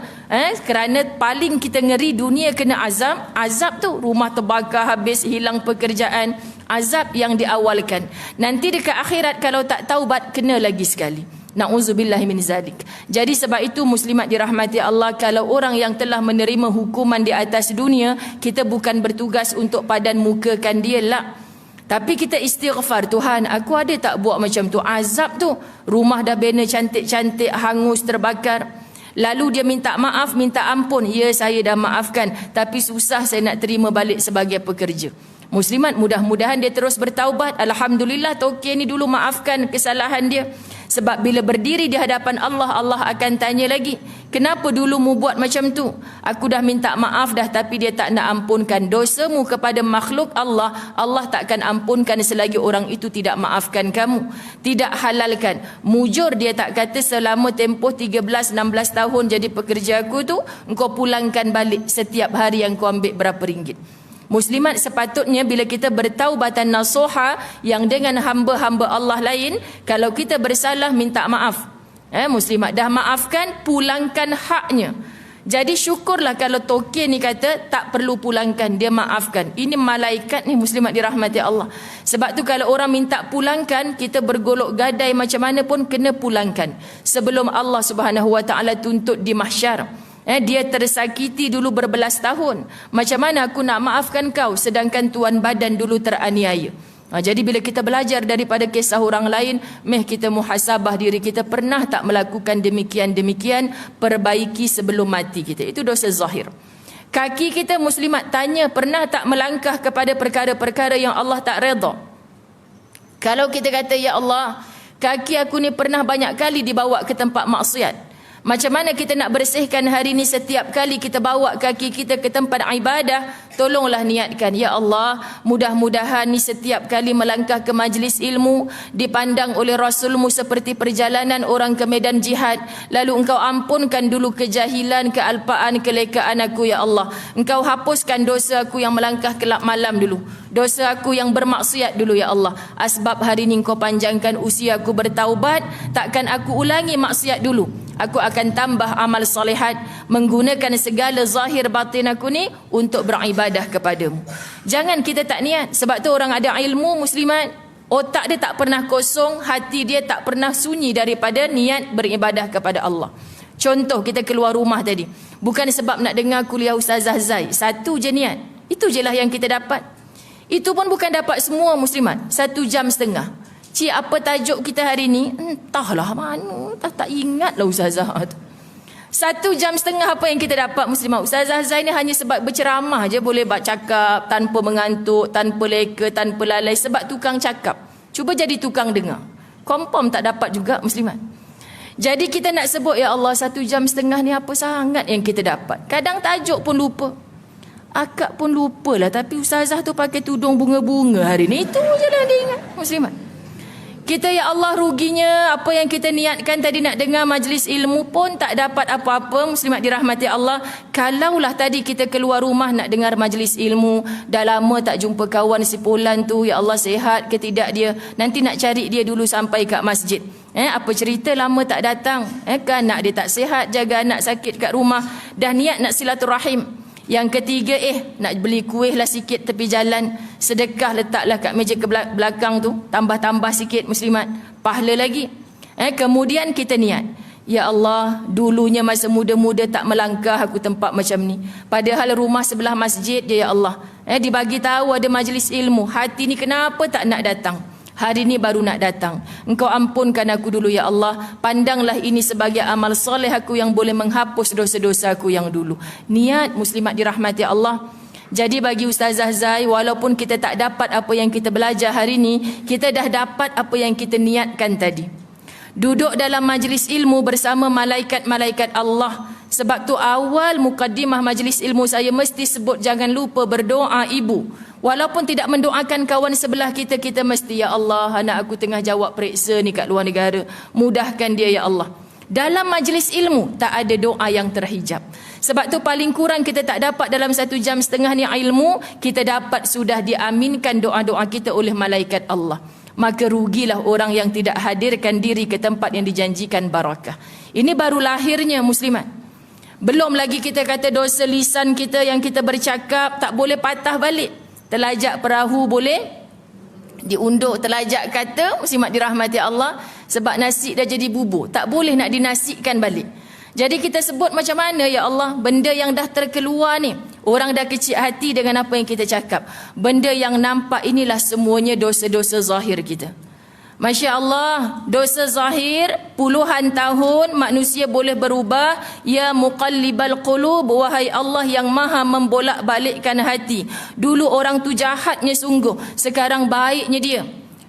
Kerana paling kita ngeri dunia kena azab. Azab tu rumah terbakar habis, hilang pekerjaan. Azab yang diawalkan. Nanti dekat akhirat kalau tak taubat, kena lagi sekali. Na'udzubillahi min zalik. Jadi sebab itu muslimat dirahmati Allah, kalau orang yang telah menerima hukuman di atas dunia, kita bukan bertugas untuk padan mukakan dia lah. Tapi kita istighfar, Tuhan aku ada tak buat macam tu? Azab tu, rumah dah banner cantik-cantik hangus terbakar. Lalu dia minta maaf, minta ampun. Ya, saya dah maafkan, tapi susah saya nak terima balik sebagai pekerja. Muslimat, mudah-mudahan dia terus bertaubat. Alhamdulillah, Tokey ni dulu maafkan kesalahan dia. Sebab bila berdiri di hadapan Allah, Allah akan tanya lagi, kenapa dulu mu buat macam tu? Aku dah minta maaf dah, tapi dia tak nak ampunkan dosamu kepada makhluk Allah. Allah takkan ampunkan selagi orang itu tidak maafkan kamu, tidak halalkan. Mujur dia tak kata selama tempoh 13-16 tahun jadi pekerja aku tu, engkau pulangkan balik setiap hari yang kau ambil berapa ringgit. Muslimat, sepatutnya bila kita bertaubatan nasuha yang dengan hamba-hamba Allah lain, kalau kita bersalah minta maaf. Muslimat, dah maafkan, pulangkan haknya. Jadi syukurlah kalau Tokey ni kata tak perlu pulangkan, dia maafkan. Ini malaikat ni muslimat dirahmati Allah. Sebab tu kalau orang minta pulangkan, kita bergolok gadai macam mana pun kena pulangkan. Sebelum Allah Subhanahu Wa Taala tuntut di mahsyar. Dia tersakiti dulu berbelas tahun. Macam mana aku nak maafkan kau sedangkan tuan badan dulu teraniaya? Jadi bila kita belajar daripada kisah orang lain, kita muhasabah diri kita, pernah tak melakukan demikian-demikian, perbaiki sebelum mati kita. Itu dosa zahir. Kaki kita muslimat, tanya pernah tak melangkah kepada perkara-perkara yang Allah tak redha. Kalau kita kata, ya Allah, kaki aku ni pernah banyak kali dibawa ke tempat maksiat. Macam mana kita nak bersihkan hari ni? Setiap kali kita bawa kaki kita ke tempat ibadah, tolonglah niatkan, ya Allah, mudah-mudahan ni setiap kali melangkah ke majlis ilmu dipandang oleh Rasulmu seperti perjalanan orang ke medan jihad. Lalu engkau ampunkan dulu kejahilan, kealpaan, kelekaan aku, ya Allah. Engkau hapuskan dosa aku yang melangkah kelab malam dulu, dosa aku yang bermaksiat dulu, ya Allah. Asbab hari ni engkau panjangkan usia aku bertaubat, takkan aku ulangi maksiat dulu. Aku akan tambah amal salihat, menggunakan segala zahir batin aku ni untuk beribadah kepadamu. Jangan kita tak niat. Sebab tu orang ada ilmu muslimat, otak dia tak pernah kosong, hati dia tak pernah sunyi daripada niat beribadah kepada Allah. Contoh, kita keluar rumah tadi, bukan sebab nak dengar kuliah Ustazah Zai, satu je niat, itu je lah yang kita dapat. Itu pun bukan dapat semua muslimat, 1 jam setengah. Cik, apa tajuk kita hari ni? Entahlah mana, tak ingatlah Ustazah tu. 1 jam setengah apa yang kita dapat muslimah? Ustazah Zai ni hanya sebab berceramah je boleh bercakap tanpa mengantuk, tanpa leka, tanpa lalai, sebab tukang cakap. Cuba jadi tukang dengar, confirm tak dapat juga muslimat. Jadi kita nak sebut, ya Allah, 1 jam setengah ni apa sangat yang kita dapat. Kadang tajuk pun lupa, akak pun lupalah, tapi Ustazah tu pakai tudung bunga-bunga hari ni, itu je lah dia ingat muslimat. Kita, ya Allah, ruginya apa yang kita niatkan tadi nak dengar majlis ilmu pun tak dapat apa-apa muslimat dirahmati Allah. Kalaulah tadi kita keluar rumah nak dengar majlis ilmu, dah lama tak jumpa kawan si Fulan tu, ya Allah, sihat ke tidak dia, nanti nak cari dia dulu sampai kat masjid. Apa cerita lama tak datang, kan anak dia tak sihat, jaga anak sakit kat rumah, dah niat nak silaturahim. Yang ketiga, nak beli kuih lah sikit tepi jalan, sedekah letaklah kat meja ke belakang tu, tambah-tambah sikit muslimat, pahala lagi. Kemudian kita niat, ya Allah, dulunya masa muda-muda tak melangkah aku tempat macam ni, padahal rumah sebelah masjid je, ya Allah. Dibagi tahu ada majlis ilmu, hati ni kenapa tak nak datang? Hari ni baru nak datang. Engkau ampunkan aku dulu, ya Allah. Pandanglah ini sebagai amal soleh aku yang boleh menghapus dosa-dosa aku yang dulu. Niat muslimat dirahmati Allah. Jadi bagi Ustazah Zai, walaupun kita tak dapat apa yang kita belajar hari ni, kita dah dapat apa yang kita niatkan tadi. Duduk dalam majlis ilmu bersama malaikat-malaikat Allah. Sebab tu awal mukaddimah majlis ilmu saya mesti sebut jangan lupa berdoa ibu. Walaupun tidak mendoakan kawan sebelah kita, kita mesti, ya Allah, anak aku tengah jawab periksa ni kat luar negara, mudahkan dia, ya Allah. Dalam majlis ilmu tak ada doa yang terhijab. Sebab tu paling kurang kita tak dapat dalam 1 jam setengah ni ilmu, kita dapat sudah diaminkan doa-doa kita oleh malaikat Allah. Maka rugilah orang yang tidak hadirkan diri ke tempat yang dijanjikan barakah. Ini baru lahirnya muslimat. Belum lagi kita kata dosa lisan kita yang kita bercakap tak boleh patah balik. Telajak perahu boleh diundur, telajak kata muslimat dirahmati Allah, sebab nasi dah jadi bubur, tak boleh nak dinasikan balik. Jadi kita sebut macam mana, ya Allah, benda yang dah terkeluar ni, orang dah kecil hati dengan apa yang kita cakap. Benda yang nampak inilah semuanya dosa-dosa zahir kita. Masya Allah, dosa zahir puluhan tahun manusia boleh berubah. Ya muqallibal qulub, wahai Allah yang maha membolak-balikkan hati. Dulu orang tu jahatnya sungguh, sekarang baiknya dia.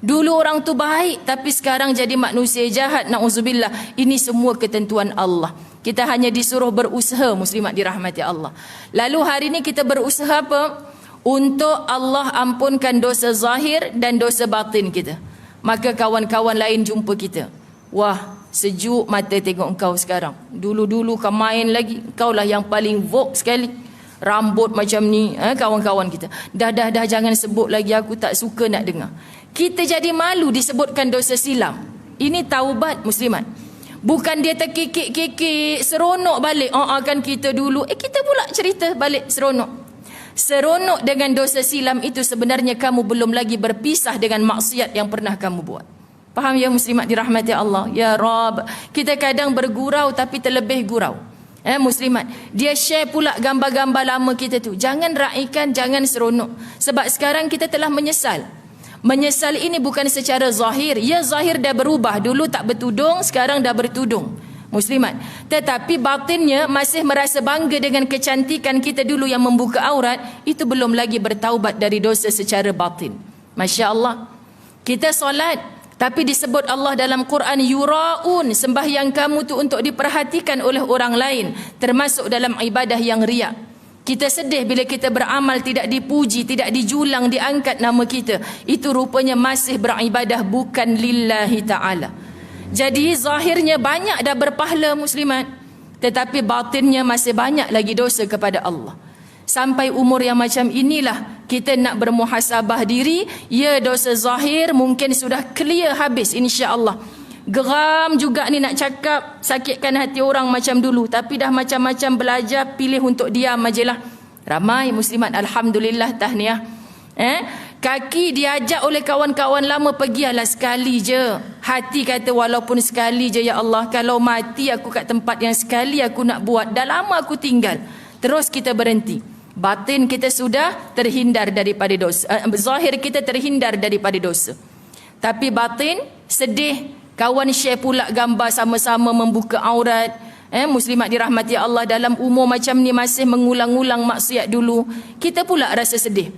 Dulu orang tu baik, tapi sekarang jadi manusia jahat, na'udzubillah. Ini semua ketentuan Allah. Kita hanya disuruh berusaha muslimat dirahmati Allah. Lalu hari ini kita berusaha apa? Untuk Allah ampunkan dosa zahir dan dosa batin kita. Maka kawan-kawan lain jumpa kita, wah, sejuk mata tengok engkau sekarang. Dulu-dulu kau main lagi, kau lah yang paling vogue sekali. Rambut macam ni, kawan-kawan kita. Dah jangan sebut lagi, aku tak suka nak dengar. Kita jadi malu disebutkan dosa silam. Ini taubat muslimat. Bukan dia terkikik-kikik, seronok balik. Kan kita dulu, kita pula cerita balik seronok. Seronok dengan dosa silam itu sebenarnya kamu belum lagi berpisah dengan maksiat yang pernah kamu buat. Faham ya muslimat dirahmati Allah? Ya Rab, kita kadang bergurau tapi terlebih gurau. Muslimat, dia share pula gambar-gambar lama kita tu. Jangan raikan, jangan seronok. Sebab sekarang kita telah menyesal. Menyesal ini bukan secara zahir. Ya, zahir dah berubah. Dulu tak bertudung, sekarang dah bertudung. Muslimat. Tetapi batinnya masih merasa bangga dengan kecantikan kita dulu yang membuka aurat. Itu belum lagi bertaubat dari dosa secara batin. Masya Allah. Kita solat, tapi disebut Allah dalam Quran, yura'un, sembahyang kamu tu untuk diperhatikan oleh orang lain, termasuk dalam ibadah yang riak. Kita sedih bila kita beramal tidak dipuji, tidak dijulang, diangkat nama kita. Itu rupanya masih beribadah bukan lillahi ta'ala. Jadi zahirnya banyak dah berpahala muslimat, tetapi batinnya masih banyak lagi dosa kepada Allah. Sampai umur yang macam inilah kita nak bermuhasabah diri. Ya, dosa zahir mungkin sudah clear habis insya-Allah. Geram juga ni nak cakap, sakitkan hati orang macam dulu, tapi dah macam-macam belajar, pilih untuk diam ajalah. Ramai muslimat alhamdulillah, tahniah. Kaki diajak oleh kawan-kawan lama, pergilah sekali je. Hati kata walaupun sekali je ya Allah, kalau mati aku kat tempat yang sekali aku nak buat, dah lama aku tinggal. Terus kita berhenti. Batin kita sudah terhindar daripada dosa. Zahir kita terhindar daripada dosa. Tapi batin sedih, kawan share pula gambar sama-sama membuka aurat. Muslimat dirahmati Allah, dalam umur macam ni masih mengulang-ulang maksiat dulu. Kita pula rasa sedih.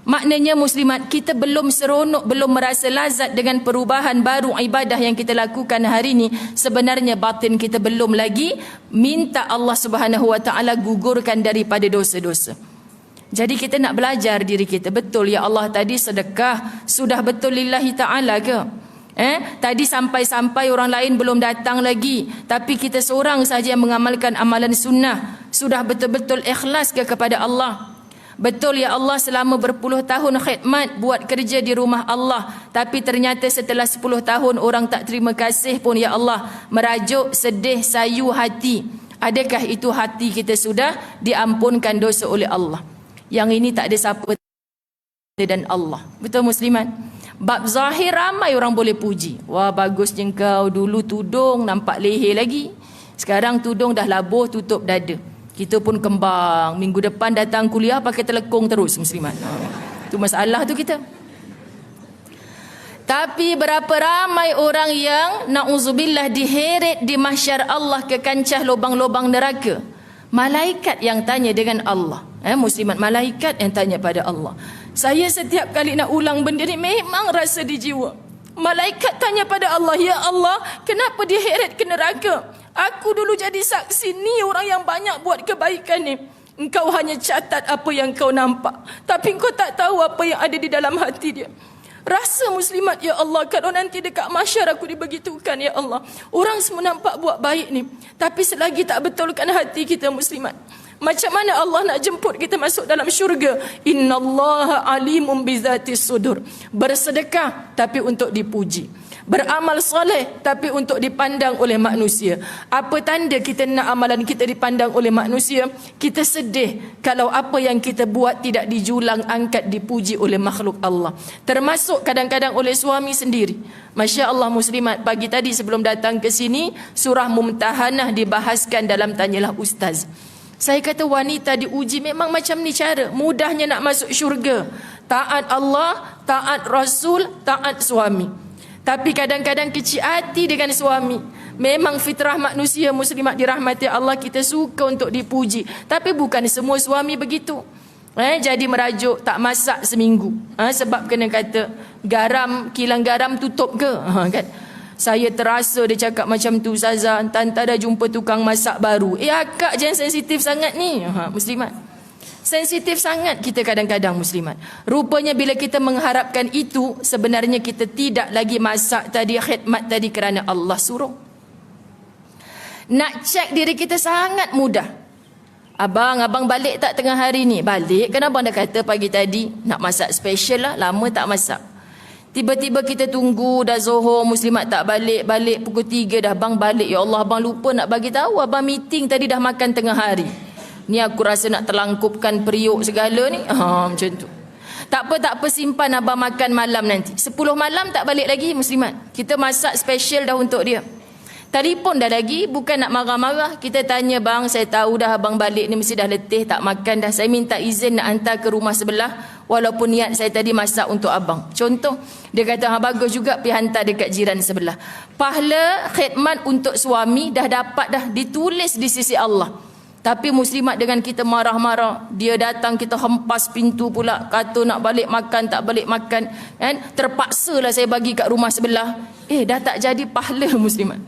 Maknanya muslimat, kita belum seronok, belum merasa lazat dengan perubahan baru ibadah yang kita lakukan hari ini. Sebenarnya batin kita belum lagi minta Allah Subhanahu Wa Taala gugurkan daripada dosa-dosa. Jadi kita nak belajar diri kita, betul ya Allah tadi sedekah sudah betul lillahi ta'ala ke? Tadi sampai-sampai orang lain belum datang lagi, tapi kita seorang saja yang mengamalkan amalan sunnah, sudah betul-betul ikhlas ke kepada Allah? Betul ya Allah selama berpuluh tahun khidmat buat kerja di rumah Allah, tapi ternyata setelah 10 tahun orang tak terima kasih pun ya Allah, merajuk, sedih, sayu hati. Adakah itu hati kita sudah diampunkan dosa oleh Allah? Yang ini tak ada siapa dan Allah. Betul muslimat? Bab zahir ramai orang boleh puji. Wah, bagusnya kau, dulu tudung nampak leher lagi, sekarang tudung dah labuh tutup dada. Kita pun kembang, minggu depan datang kuliah pakai telekung terus muslimat. Itu masalah tu kita. Tapi berapa ramai orang yang na'udzubillah diheret di mahsyar Allah ke kancah lubang-lubang neraka. Malaikat yang tanya dengan Allah. Muslimat, malaikat yang tanya pada Allah. Saya setiap kali nak ulang benda ni memang rasa di jiwa. Malaikat tanya pada Allah, ya Allah, kenapa diheret ke neraka? Aku dulu jadi saksi ni orang yang banyak buat kebaikan ni. Engkau hanya catat apa yang kau nampak, tapi engkau tak tahu apa yang ada di dalam hati dia. Rasa muslimat, ya Allah, kalau nanti dekat mahsyar aku dibegitukan, ya Allah, orang semua nampak buat baik ni, tapi selagi tak betulkan hati kita muslimat, macam mana Allah nak jemput kita masuk dalam syurga? Innallaha alimun bizatis sudur. Bersedekah tapi untuk dipuji, beramal soleh tapi untuk dipandang oleh manusia. Apa tanda kita nak amalan kita dipandang oleh manusia? Kita sedih kalau apa yang kita buat tidak dijulang angkat, dipuji oleh makhluk Allah, termasuk kadang-kadang oleh suami sendiri. Masya Allah muslimat, pagi tadi sebelum datang ke sini surah Mumtahanah dibahaskan dalam Tanyalah Ustaz. Saya kata wanita diuji memang macam ni cara mudahnya nak masuk syurga. Taat Allah, taat Rasul, taat suami. Tapi kadang-kadang kecil hati dengan suami. Memang fitrah manusia muslimat dirahmati Allah, kita suka untuk dipuji. Tapi bukan semua suami begitu. Jadi merajuk tak masak seminggu. Sebab kena kata garam, kilang garam tutup ke? Kan? Saya terasa dia cakap macam tu, Ustazah, tanta dah jumpa tukang masak baru. Akak jangan sensitif sangat ni. Muslimat, sensitif sangat kita kadang-kadang muslimat. Rupanya bila kita mengharapkan itu, sebenarnya kita tidak lagi masak tadi, khidmat tadi kerana Allah suruh. Nak cek diri kita sangat mudah. Abang balik tak tengah hari ni? Balik, kan abang dah kata pagi tadi nak masak special lah, lama tak masak. Tiba-tiba kita tunggu dah Zohor, muslimat tak balik pukul 3 dah, abang balik. Ya Allah, abang lupa nak bagi tahu, abang meeting tadi dah makan tengah hari. Ni aku rasa nak terlangkupkan periuk segala ni. Macam tu. Tak apa, simpan abang makan malam nanti. 10 malam tak balik lagi muslimat. Kita masak special dah untuk dia. Telefon dah lagi, bukan nak marah-marah. Kita tanya, bang, saya tahu dah abang balik ni mesti dah letih, tak makan dah. Saya minta izin nak hantar ke rumah sebelah walaupun niat saya tadi masak untuk abang. Contoh, dia kata bagus juga pergi hantar dekat jiran sebelah. Pahala khidmat untuk suami dah dapat dah, ditulis di sisi Allah. Tapi muslimat dengan kita marah-marah, dia datang kita hempas pintu pula, kata nak balik makan tak balik makan, kan? Terpaksalah saya bagi kat rumah sebelah. Dah tak jadi pahala muslimat.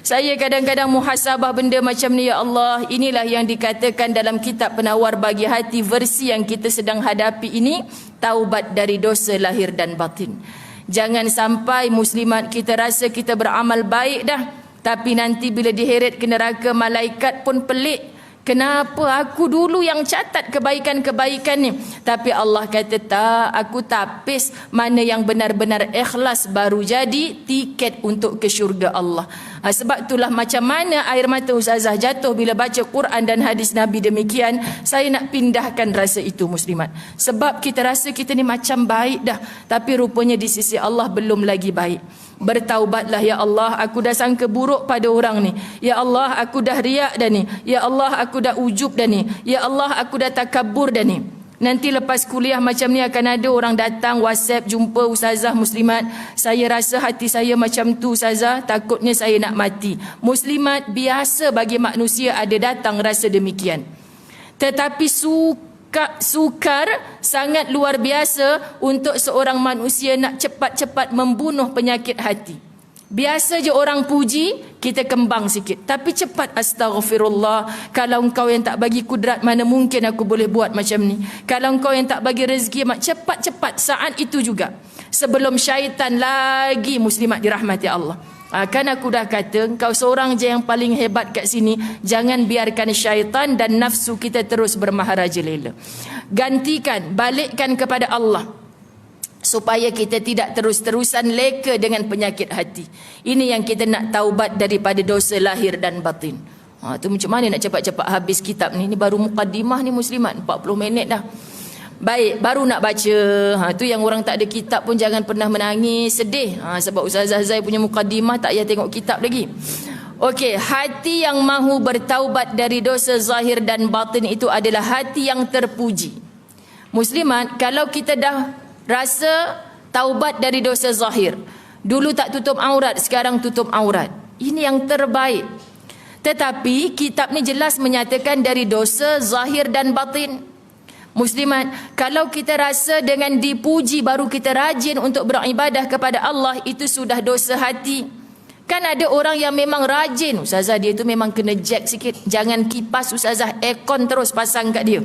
Saya kadang-kadang muhasabah benda macam ni, ya Allah, inilah yang dikatakan dalam kitab Penawar Bagi Hati versi yang kita sedang hadapi ini, taubat dari dosa lahir dan batin. Jangan sampai muslimat kita rasa kita beramal baik dah, tapi nanti bila diheret ke neraka, malaikat pun pelik. Kenapa aku dulu yang catat kebaikan-kebaikan ni? Tapi Allah kata tak, aku tapis mana yang benar-benar ikhlas baru jadi tiket untuk ke syurga Allah. Sebab itulah macam mana air mata Ustazah jatuh bila baca Quran dan hadis Nabi demikian, saya nak pindahkan rasa itu muslimat. Sebab kita rasa kita ni macam baik dah, tapi rupanya di sisi Allah belum lagi baik. Bertaubatlah, ya Allah, aku dah sangka buruk pada orang ni. Ya Allah, aku dah riak dah ni. Ya Allah, aku dah ujub dah ni. Ya Allah, aku dah takabur dah ni. Nanti lepas kuliah macam ni akan ada orang datang WhatsApp jumpa Ustazah muslimat, saya rasa hati saya macam tu Ustazah, takutnya saya nak mati. Muslimat, biasa bagi manusia ada datang rasa demikian. Tetapi sukar sangat luar biasa untuk seorang manusia nak cepat-cepat membunuh penyakit hati. Biasa je orang puji, kita kembang sikit. Tapi cepat astaghfirullah. Kalau engkau yang tak bagi kudrat, mana mungkin aku boleh buat macam ni. Kalau engkau yang tak bagi rezeki, cepat-cepat saat itu juga. Sebelum syaitan lagi muslimat dirahmati Allah. Kan aku dah kata, engkau seorang je yang paling hebat kat sini. Jangan biarkan syaitan dan nafsu kita terus bermaharajalela. Gantikan, balikkan kepada Allah, supaya kita tidak terus-terusan leka dengan penyakit hati. Ini yang kita nak taubat daripada dosa lahir dan batin. Tu macam mana nak cepat-cepat habis kitab ni? Ni baru mukaddimah ni muslimat, 40 minit dah. Baik, baru nak baca. Tu yang orang tak ada kitab pun jangan pernah menangis, sedih. Sebab Ustazah Zai punya mukaddimah tak payah tengok kitab lagi. Okey, hati yang mahu bertaubat dari dosa zahir dan batin itu adalah hati yang terpuji. Muslimat, kalau kita dah rasa taubat dari dosa zahir, dulu tak tutup aurat, sekarang tutup aurat, ini yang terbaik. Tetapi kitab ni jelas menyatakan dari dosa zahir dan batin. Muslimat, kalau kita rasa dengan dipuji baru kita rajin untuk beribadah kepada Allah, itu sudah dosa hati. Kan ada orang yang memang rajin, Ustazah dia tu memang kena jack sikit, jangan kipas Ustazah, aircon terus pasang kat dia.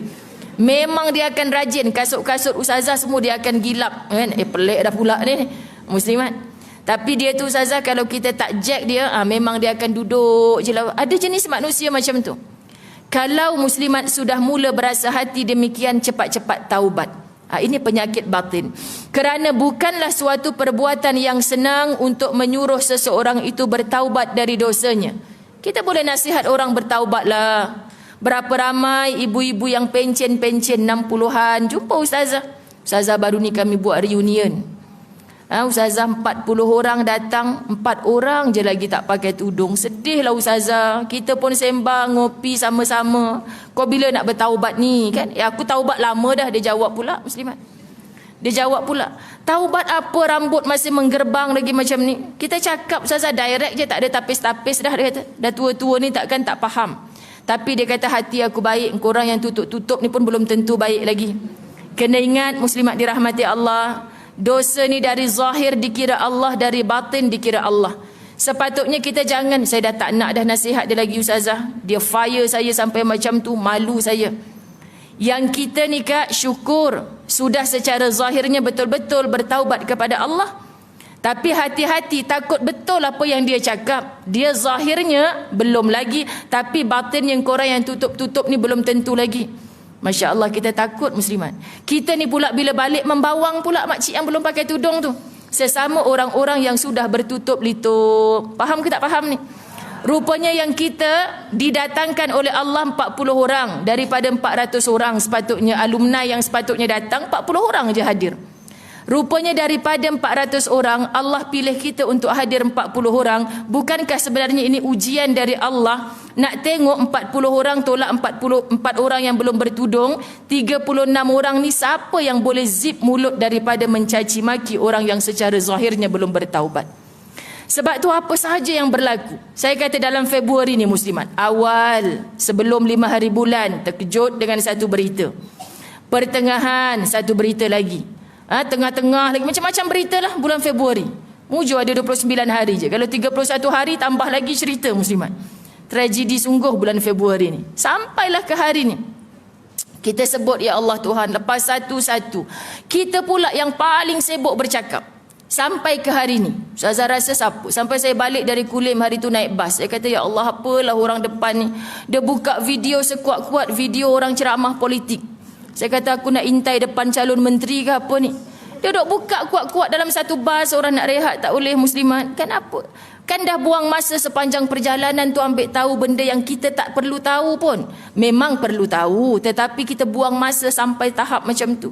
Memang dia akan rajin, kasut-kasut Ustazah semua dia akan gilap, kan? Pelik dah pula ni muslimat. Tapi dia tu Ustazah, kalau kita tak jack dia, memang dia akan duduk je lah. Ada jenis manusia macam tu. Kalau muslimat sudah mula berasa hati demikian, cepat-cepat taubat. Ini penyakit batin. Kerana bukanlah suatu perbuatan yang senang untuk menyuruh seseorang itu bertaubat dari dosanya. Kita boleh nasihat orang bertaubat lah. Berapa ramai ibu-ibu yang pencen-pencen 60-an jumpa Ustazah. Ustazah baru ni kami buat reunion. Ustazah 40 orang datang, 4 orang je lagi tak pakai tudung. Sedihlah Ustazah. Kita pun sembang, ngopi sama-sama. Kau bila nak bertaubat ni kan? Aku taubat lama dah. Dia jawab pula muslimat. Dia jawab pula, taubat apa rambut masih menggerbang lagi macam ni? Kita cakap Ustazah direct je, tak ada tapis-tapis dah. Dia kata, dah tua-tua ni takkan tak faham. Tapi dia kata hati aku baik, korang yang tutup-tutup ni pun belum tentu baik lagi. Kena ingat muslimat dirahmati Allah, dosa ni dari zahir dikira Allah, dari batin dikira Allah. Sepatutnya kita jangan, saya dah tak nak dah nasihat dia lagi Ustazah. Dia fire saya sampai macam tu, malu saya. Yang kita ni Kak, syukur sudah secara zahirnya betul-betul bertaubat kepada Allah. Tapi hati-hati, takut betul apa yang dia cakap. Dia zahirnya belum lagi, tapi batin yang korang yang tutup-tutup ni belum tentu lagi. Masya Allah, kita takut muslimat. Kita ni pula bila balik membawang pula makcik yang belum pakai tudung tu. Sesama orang-orang yang sudah bertutup litup. Faham ke tak faham ni? Rupanya yang kita didatangkan oleh Allah 40 orang. Daripada 400 orang sepatutnya, alumni yang sepatutnya datang, 40 orang je hadir. Rupanya daripada 400 orang, Allah pilih kita untuk hadir 40 orang. Bukankah sebenarnya ini ujian dari Allah nak tengok 40 orang tolak 44 orang yang belum bertudung, 36 orang ni siapa yang boleh zip mulut daripada mencaci maki orang yang secara zahirnya belum bertaubat. Sebab tu apa sahaja yang berlaku, saya kata dalam Februari ni muslimat, awal sebelum 5 hari bulan terkejut dengan satu berita, pertengahan satu berita lagi, tengah-tengah lagi, macam-macam berita lah bulan Februari. Mujur ada 29 hari je, kalau 31 hari tambah lagi cerita muslimat. Tragedi sungguh bulan Februari ni. Sampailah ke hari ni, kita sebut ya Allah Tuhan, lepas satu-satu kita pula yang paling sibuk bercakap. Sampai ke hari ni Ustazah rasa siapa, sampai saya balik dari Kulim hari tu naik bas, saya kata ya Allah, apalah orang depan ni, dia buka video sekuat-kuat, video orang ceramah politik. Saya kata aku nak intai depan calon menteri ke apa ni, dia duk buka kuat-kuat dalam satu bas, orang nak rehat tak boleh muslimat. Kan apa? Kan dah buang masa sepanjang perjalanan tu ambil tahu benda yang kita tak perlu tahu pun. Memang perlu tahu, tetapi kita buang masa sampai tahap macam tu.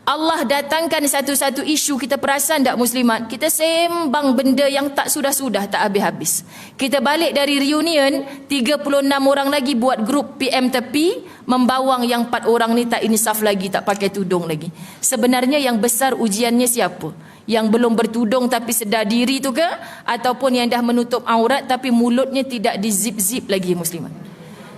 Allah datangkan satu-satu isu, kita perasan tak muslimat? Kita sembang benda yang tak sudah-sudah, tak habis-habis. Kita balik dari reunion, 36 orang lagi buat grup PM tepi, membawang yang 4 orang ni tak insaf lagi, tak pakai tudung lagi. Sebenarnya yang besar ujiannya siapa? Yang belum bertudung tapi sedar diri tu ke? Ataupun yang dah menutup aurat tapi mulutnya tidak di-zip-zip lagi muslimat?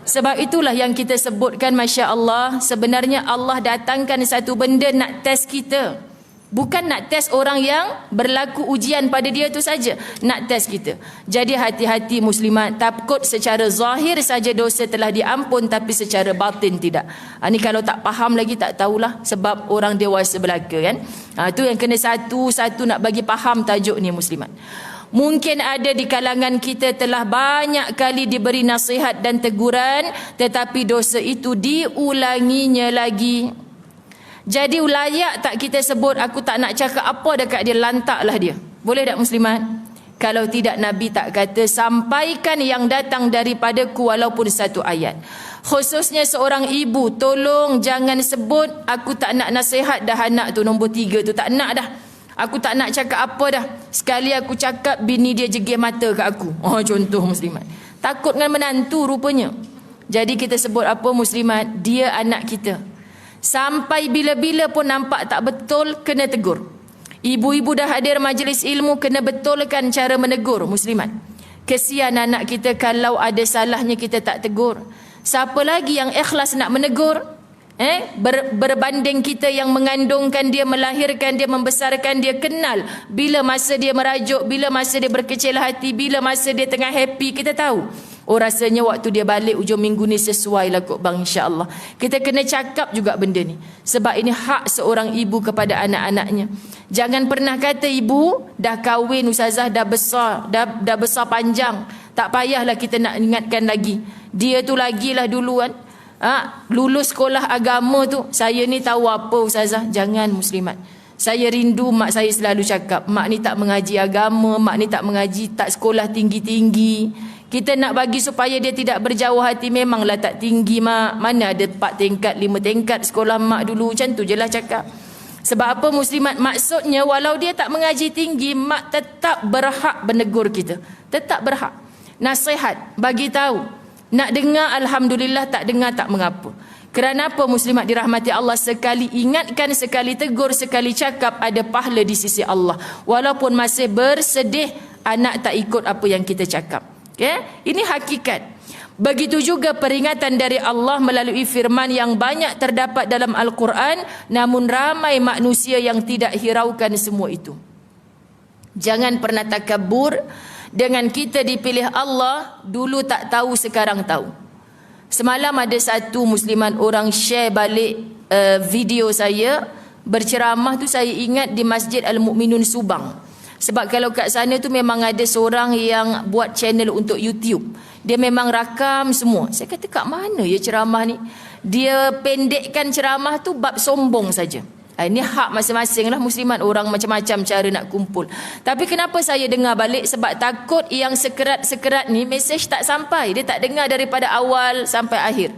Sebab itulah yang kita sebutkan, Masya Allah, sebenarnya Allah datangkan satu benda nak test kita. Bukan nak test orang yang berlaku ujian pada dia tu saja, nak test kita. Jadi hati-hati muslimat, takut secara zahir saja dosa telah diampun tapi secara batin tidak. Ni kalau tak faham lagi tak tahulah, sebab orang dewasa belaka kan. Itu yang kena satu-satu nak bagi faham tajuk ni muslimat. Mungkin ada di kalangan kita telah banyak kali diberi nasihat dan teguran, tetapi dosa itu diulanginya lagi. Jadi layak tak kita sebut, aku tak nak cakap apa dekat dia, lantaklah dia? Boleh tak muslimat? Kalau tidak, Nabi tak kata sampaikan yang datang daripadaku walaupun satu ayat. Khususnya seorang ibu, tolong jangan sebut aku tak nak nasihat dah anak tu nombor 3 tu, tak nak dah. Aku tak nak cakap apa dah. Sekali aku cakap, bini dia jegih mata kat aku. Contoh muslimat. Takut dengan menantu rupanya. Jadi kita sebut apa muslimat? Dia anak kita. Sampai bila-bila pun nampak tak betul, kena tegur. Ibu-ibu dah hadir majlis ilmu, kena betulkan cara menegur muslimat. Kesian anak kita kalau ada salahnya kita tak tegur. Siapa lagi yang ikhlas nak menegur? Berbanding kita yang mengandungkan dia, melahirkan dia, membesarkan dia, kenal bila masa dia merajuk, bila masa dia berkecil hati, bila masa dia tengah happy, kita tahu. Rasanya waktu dia balik ujung minggu ni sesuai lah kot bang, insyaAllah. Kita kena cakap juga benda ni, sebab ini hak seorang ibu kepada anak-anaknya. Jangan pernah kata ibu dah kahwin ustazah, dah besar panjang, tak payahlah kita nak ingatkan lagi. Dia tu lagilah duluan. Lulus sekolah agama tu, saya ni tahu apa ustazah. Jangan muslimat. Saya rindu mak saya selalu cakap, mak ni tak mengaji agama, mak ni tak mengaji, tak sekolah tinggi-tinggi. Kita nak bagi supaya dia tidak berjauh hati, memanglah tak tinggi mak. Mana ada 4 tingkat, 5 tingkat sekolah mak dulu, macam tu je lah cakap. Sebab apa muslimat? Maksudnya walau dia tak mengaji tinggi, mak tetap berhak menegur kita. Tetap berhak. Nasihat, bagi tahu. Nak dengar alhamdulillah, tak dengar tak mengapa. Kerana apa muslimat dirahmati Allah? Sekali ingatkan, sekali tegur, sekali cakap, ada pahala di sisi Allah. Walaupun masih bersedih anak tak ikut apa yang kita cakap. Ini hakikat. Begitu juga peringatan dari Allah melalui firman yang banyak terdapat dalam Al-Quran, namun ramai manusia yang tidak hiraukan semua itu. Jangan pernah takabur dengan kita dipilih Allah, dulu tak tahu sekarang tahu. Semalam ada satu musliman orang share balik video saya berceramah tu, saya ingat di Masjid Al-Mukminun Subang. Sebab kalau kat sana tu memang ada seorang yang buat channel untuk YouTube. Dia memang rakam semua. Saya kata kat mana ya ceramah ni? Dia pendekkan ceramah tu bab sombong saja. Ini hak masing-masing lah muslimat, orang macam-macam cara nak kumpul. Tapi kenapa saya dengar balik? Sebab takut yang sekerat-sekerat ni mesej tak sampai. Dia tak dengar daripada awal sampai akhir.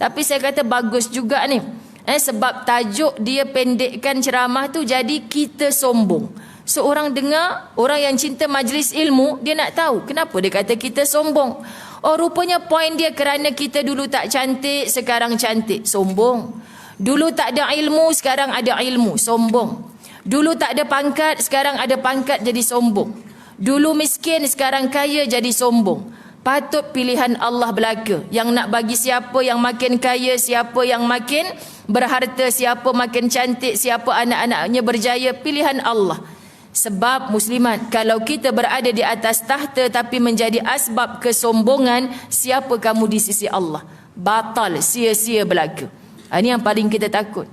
Tapi saya kata bagus juga ni. Sebab tajuk dia pendekkan ceramah tu, jadi kita sombong. Seorang dengar, orang yang cinta majlis ilmu, dia nak tahu kenapa dia kata kita sombong. Oh, rupanya poin dia kerana kita dulu tak cantik, sekarang cantik. Sombong. Dulu tak ada ilmu, sekarang ada ilmu. Sombong. Dulu tak ada pangkat, sekarang ada pangkat, jadi sombong. Dulu miskin, sekarang kaya, jadi sombong. Patut pilihan Allah belaka. Yang nak bagi siapa yang makin kaya, siapa yang makin berharta, siapa makin cantik, siapa anak-anaknya berjaya, pilihan Allah. Sebab muslimat, kalau kita berada di atas tahta tapi menjadi asbab kesombongan, siapa kamu di sisi Allah? Batal, sia-sia belaka. Ini yang paling kita takut.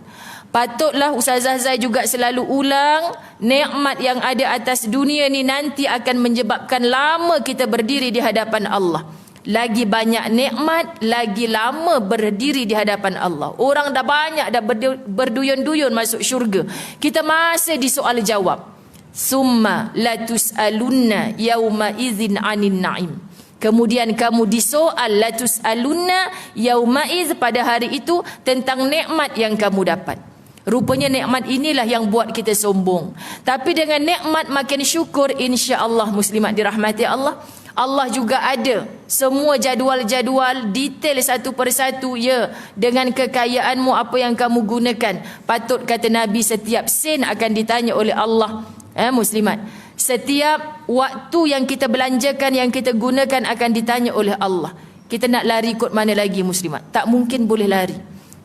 Patutlah Ustazah Zai juga selalu ulang, nikmat yang ada atas dunia ni nanti akan menyebabkan lama kita berdiri di hadapan Allah. Lagi banyak nikmat, lagi lama berdiri di hadapan Allah. Orang dah banyak dah berduyun-duyun masuk syurga. Kita masih disoal jawab. Summa latus'alunna yauma idzin 'anil na'im. Kemudian kamu disoal latus'alunna yauma idz, pada hari itu tentang nikmat yang kamu dapat. Rupanya nikmat inilah yang buat kita sombong. Tapi dengan nikmat makin syukur, insya-Allah muslimat dirahmati Allah. Allah juga ada semua jadual-jadual detail satu persatu, ya, dengan kekayaanmu apa yang kamu gunakan. Patut kata Nabi, setiap sen akan ditanya oleh Allah. Muslimat, setiap waktu yang kita belanjakan, yang kita gunakan akan ditanya oleh Allah. Kita nak lari kot mana lagi muslimat? Tak mungkin boleh lari.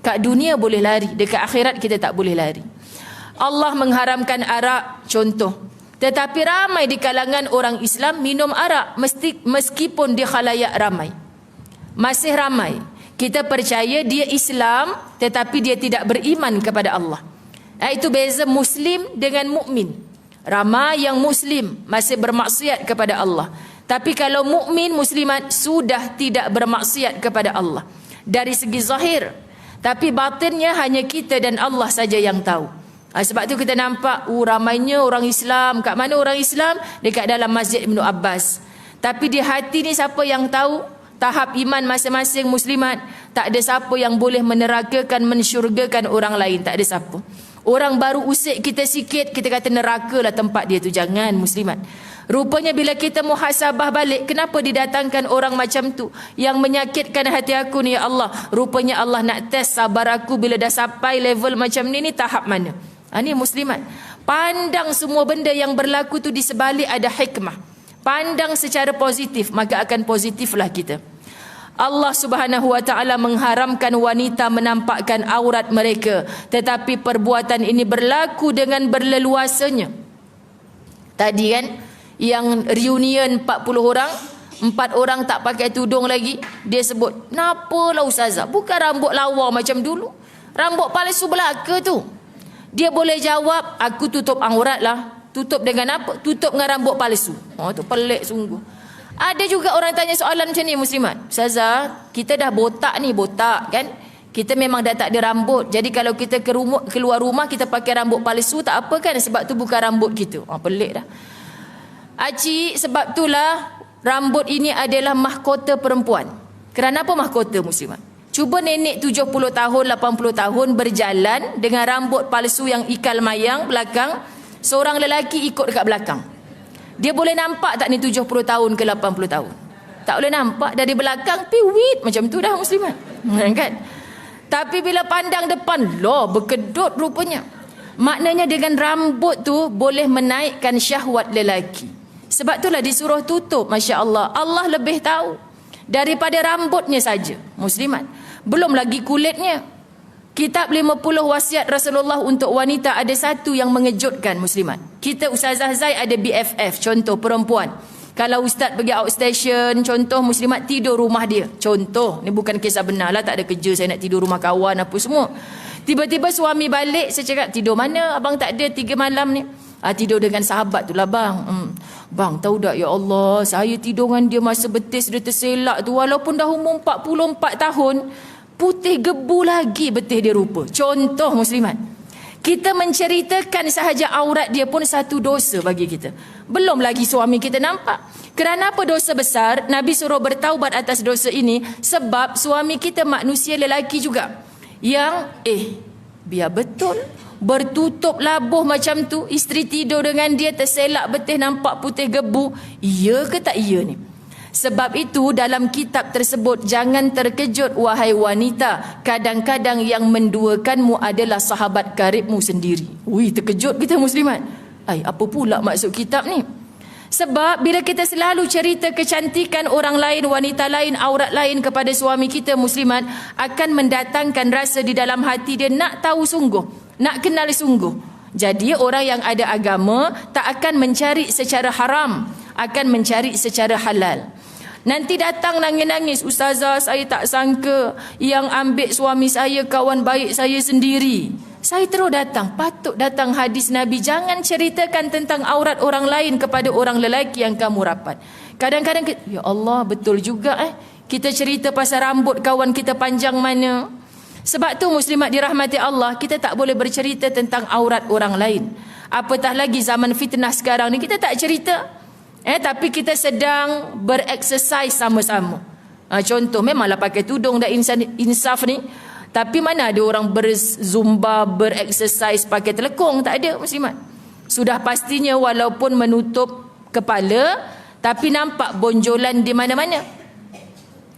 Kat dunia boleh lari, dekat akhirat kita tak boleh lari. Allah mengharamkan arak contoh. Tetapi ramai di kalangan orang Islam minum arak meskipun di khalayak ramai. Masih ramai. Kita percaya dia Islam tetapi dia tidak beriman kepada Allah. Itu beza muslim dengan mukmin. Ramai yang muslim masih bermaksiat kepada Allah. Tapi kalau mukmin muslimat sudah tidak bermaksiat kepada Allah. Dari segi zahir. Tapi batinnya hanya kita dan Allah saja yang tahu. Sebab tu kita nampak ramainya orang Islam. Kat mana orang Islam? Dekat dalam Masjid Ibnu Abbas. Tapi di hati ni siapa yang tahu tahap iman masing-masing muslimat? Tak ada siapa yang boleh menerakakan, mensyurgakan orang lain. Tak ada siapa. Orang baru usik kita sikit, kita kata neraka lah tempat dia tu. Jangan muslimat. Rupanya bila kita muhasabah balik, kenapa didatangkan orang macam tu yang menyakitkan hati aku ni, ya Allah? Rupanya Allah nak test sabar aku bila dah sampai level macam ni tahap mana. Ini muslimat. Pandang semua benda yang berlaku tu di sebalik ada hikmah. Pandang secara positif, maka akan positiflah kita. Allah Subhanahu wa taala mengharamkan wanita menampakkan aurat mereka, tetapi perbuatan ini berlaku dengan berleluasanya. Tadi kan yang reunion 40 orang, 4 orang tak pakai tudung lagi, dia sebut, "Napalah ustazah, bukan rambut lawa macam dulu. Rambut palsu belaka tu." Dia boleh jawab, "Aku tutup aurat lah." Tutup dengan apa? Tutup dengan rambut palsu. Tu pelik sungguh. Ada juga orang tanya soalan macam ni muslimat. "Ustazah, kita dah botak ni, botak kan? Kita memang dah tak ada rambut. Jadi kalau kita keluar rumah kita pakai rambut palsu tak apa kan? Sebab tu bukan rambut kita." Pelik dah. Acik, sebab itulah rambut ini adalah mahkota perempuan. Kenapa mahkota muslimat? Cuba nenek 70 tahun, 80 tahun berjalan dengan rambut palsu yang ikal mayang belakang. Seorang lelaki ikut dekat belakang. Dia boleh nampak tak ni 70 tahun ke 80 tahun? Tak boleh nampak. Dari belakang piwit macam tu dah muslimat. Kan? Tapi bila pandang depan, berkedut rupanya. Maknanya dengan rambut tu boleh menaikkan syahwat lelaki. Sebab itulah disuruh tutup. Masya Allah. Allah lebih tahu daripada rambutnya saja muslimat. Belum lagi kulitnya. Kitab 50 wasiat Rasulullah untuk wanita ada satu yang mengejutkan muslimat. Kita Ustazah Zai ada BFF, contoh perempuan. Kalau ustaz pergi outstation, contoh muslimat tidur rumah dia. Contoh, ni bukan kisah benar lah, tak ada kerja saya nak tidur rumah kawan apa semua. Tiba-tiba suami balik, saya cakap, "Tidur mana? Abang tak ada 3 malam ni." "Tidur dengan sahabat tu lah bang." "Bang tahu tak, ya Allah, saya tidur dengan dia masa betis dia terselak tu, walaupun dah umur 44 tahun, putih gebu lagi betis dia rupa." Contoh muslimat. Kita menceritakan sahaja aurat dia pun satu dosa bagi kita. Belum lagi suami kita nampak. Kenapa dosa besar? Nabi suruh bertaubat atas dosa ini sebab suami kita manusia lelaki juga. Yang biar betul bertutup labuh macam tu, isteri tidur dengan dia terselak betis nampak putih gebu. Ya ke tak iya ni? Sebab itu dalam kitab tersebut, jangan terkejut wahai wanita, kadang-kadang yang menduakanmu adalah sahabat karibmu sendiri. Wih, terkejut kita muslimat. Apa pula maksud kitab ni? Sebab bila kita selalu cerita kecantikan orang lain, wanita lain, aurat lain kepada suami kita muslimat, akan mendatangkan rasa di dalam hati dia nak tahu sungguh, nak kenal sungguh. Jadi orang yang ada agama tak akan mencari secara haram, akan mencari secara halal. Nanti datang nangis-nangis, ustazah saya tak sangka yang ambil suami saya kawan baik saya sendiri. Saya terus datang, patut datang hadis Nabi, jangan ceritakan tentang aurat orang lain kepada orang lelaki yang kamu rapat. Kadang-kadang, ya Allah betul juga kita cerita pasal rambut kawan kita panjang mana. Sebab tu muslimat dirahmati Allah, kita tak boleh bercerita tentang aurat orang lain. Apatah lagi zaman fitnah sekarang ni, kita tak cerita. Tapi kita sedang bereksersis sama-sama. Contoh, memanglah pakai tudung dah insaf ni. Tapi mana ada orang berzumba, bereksersis pakai telekong? Tak ada muslimat. Sudah pastinya walaupun menutup kepala, tapi nampak bonjolan di mana-mana.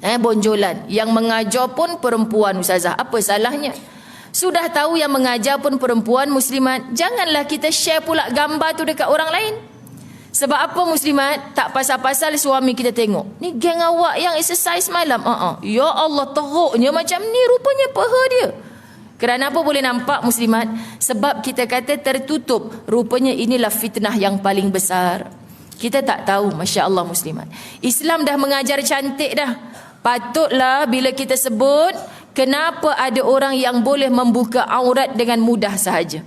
Bonjolan. Yang mengajar pun perempuan ustazah. Apa salahnya? Sudah tahu yang mengajar pun perempuan muslimat, janganlah kita share pula gambar tu dekat orang lain. Sebab apa muslimat? Tak pasal-pasal suami kita tengok, ni geng awak yang exercise malam. Ya Allah, teruknya macam ni rupanya paha dia. Kerana apa boleh nampak muslimat? Sebab kita kata tertutup. Rupanya inilah fitnah yang paling besar. Kita tak tahu, Masya Allah muslimat. Islam dah mengajar cantik dah. Patutlah bila kita sebut, kenapa ada orang yang boleh membuka aurat dengan mudah sahaja.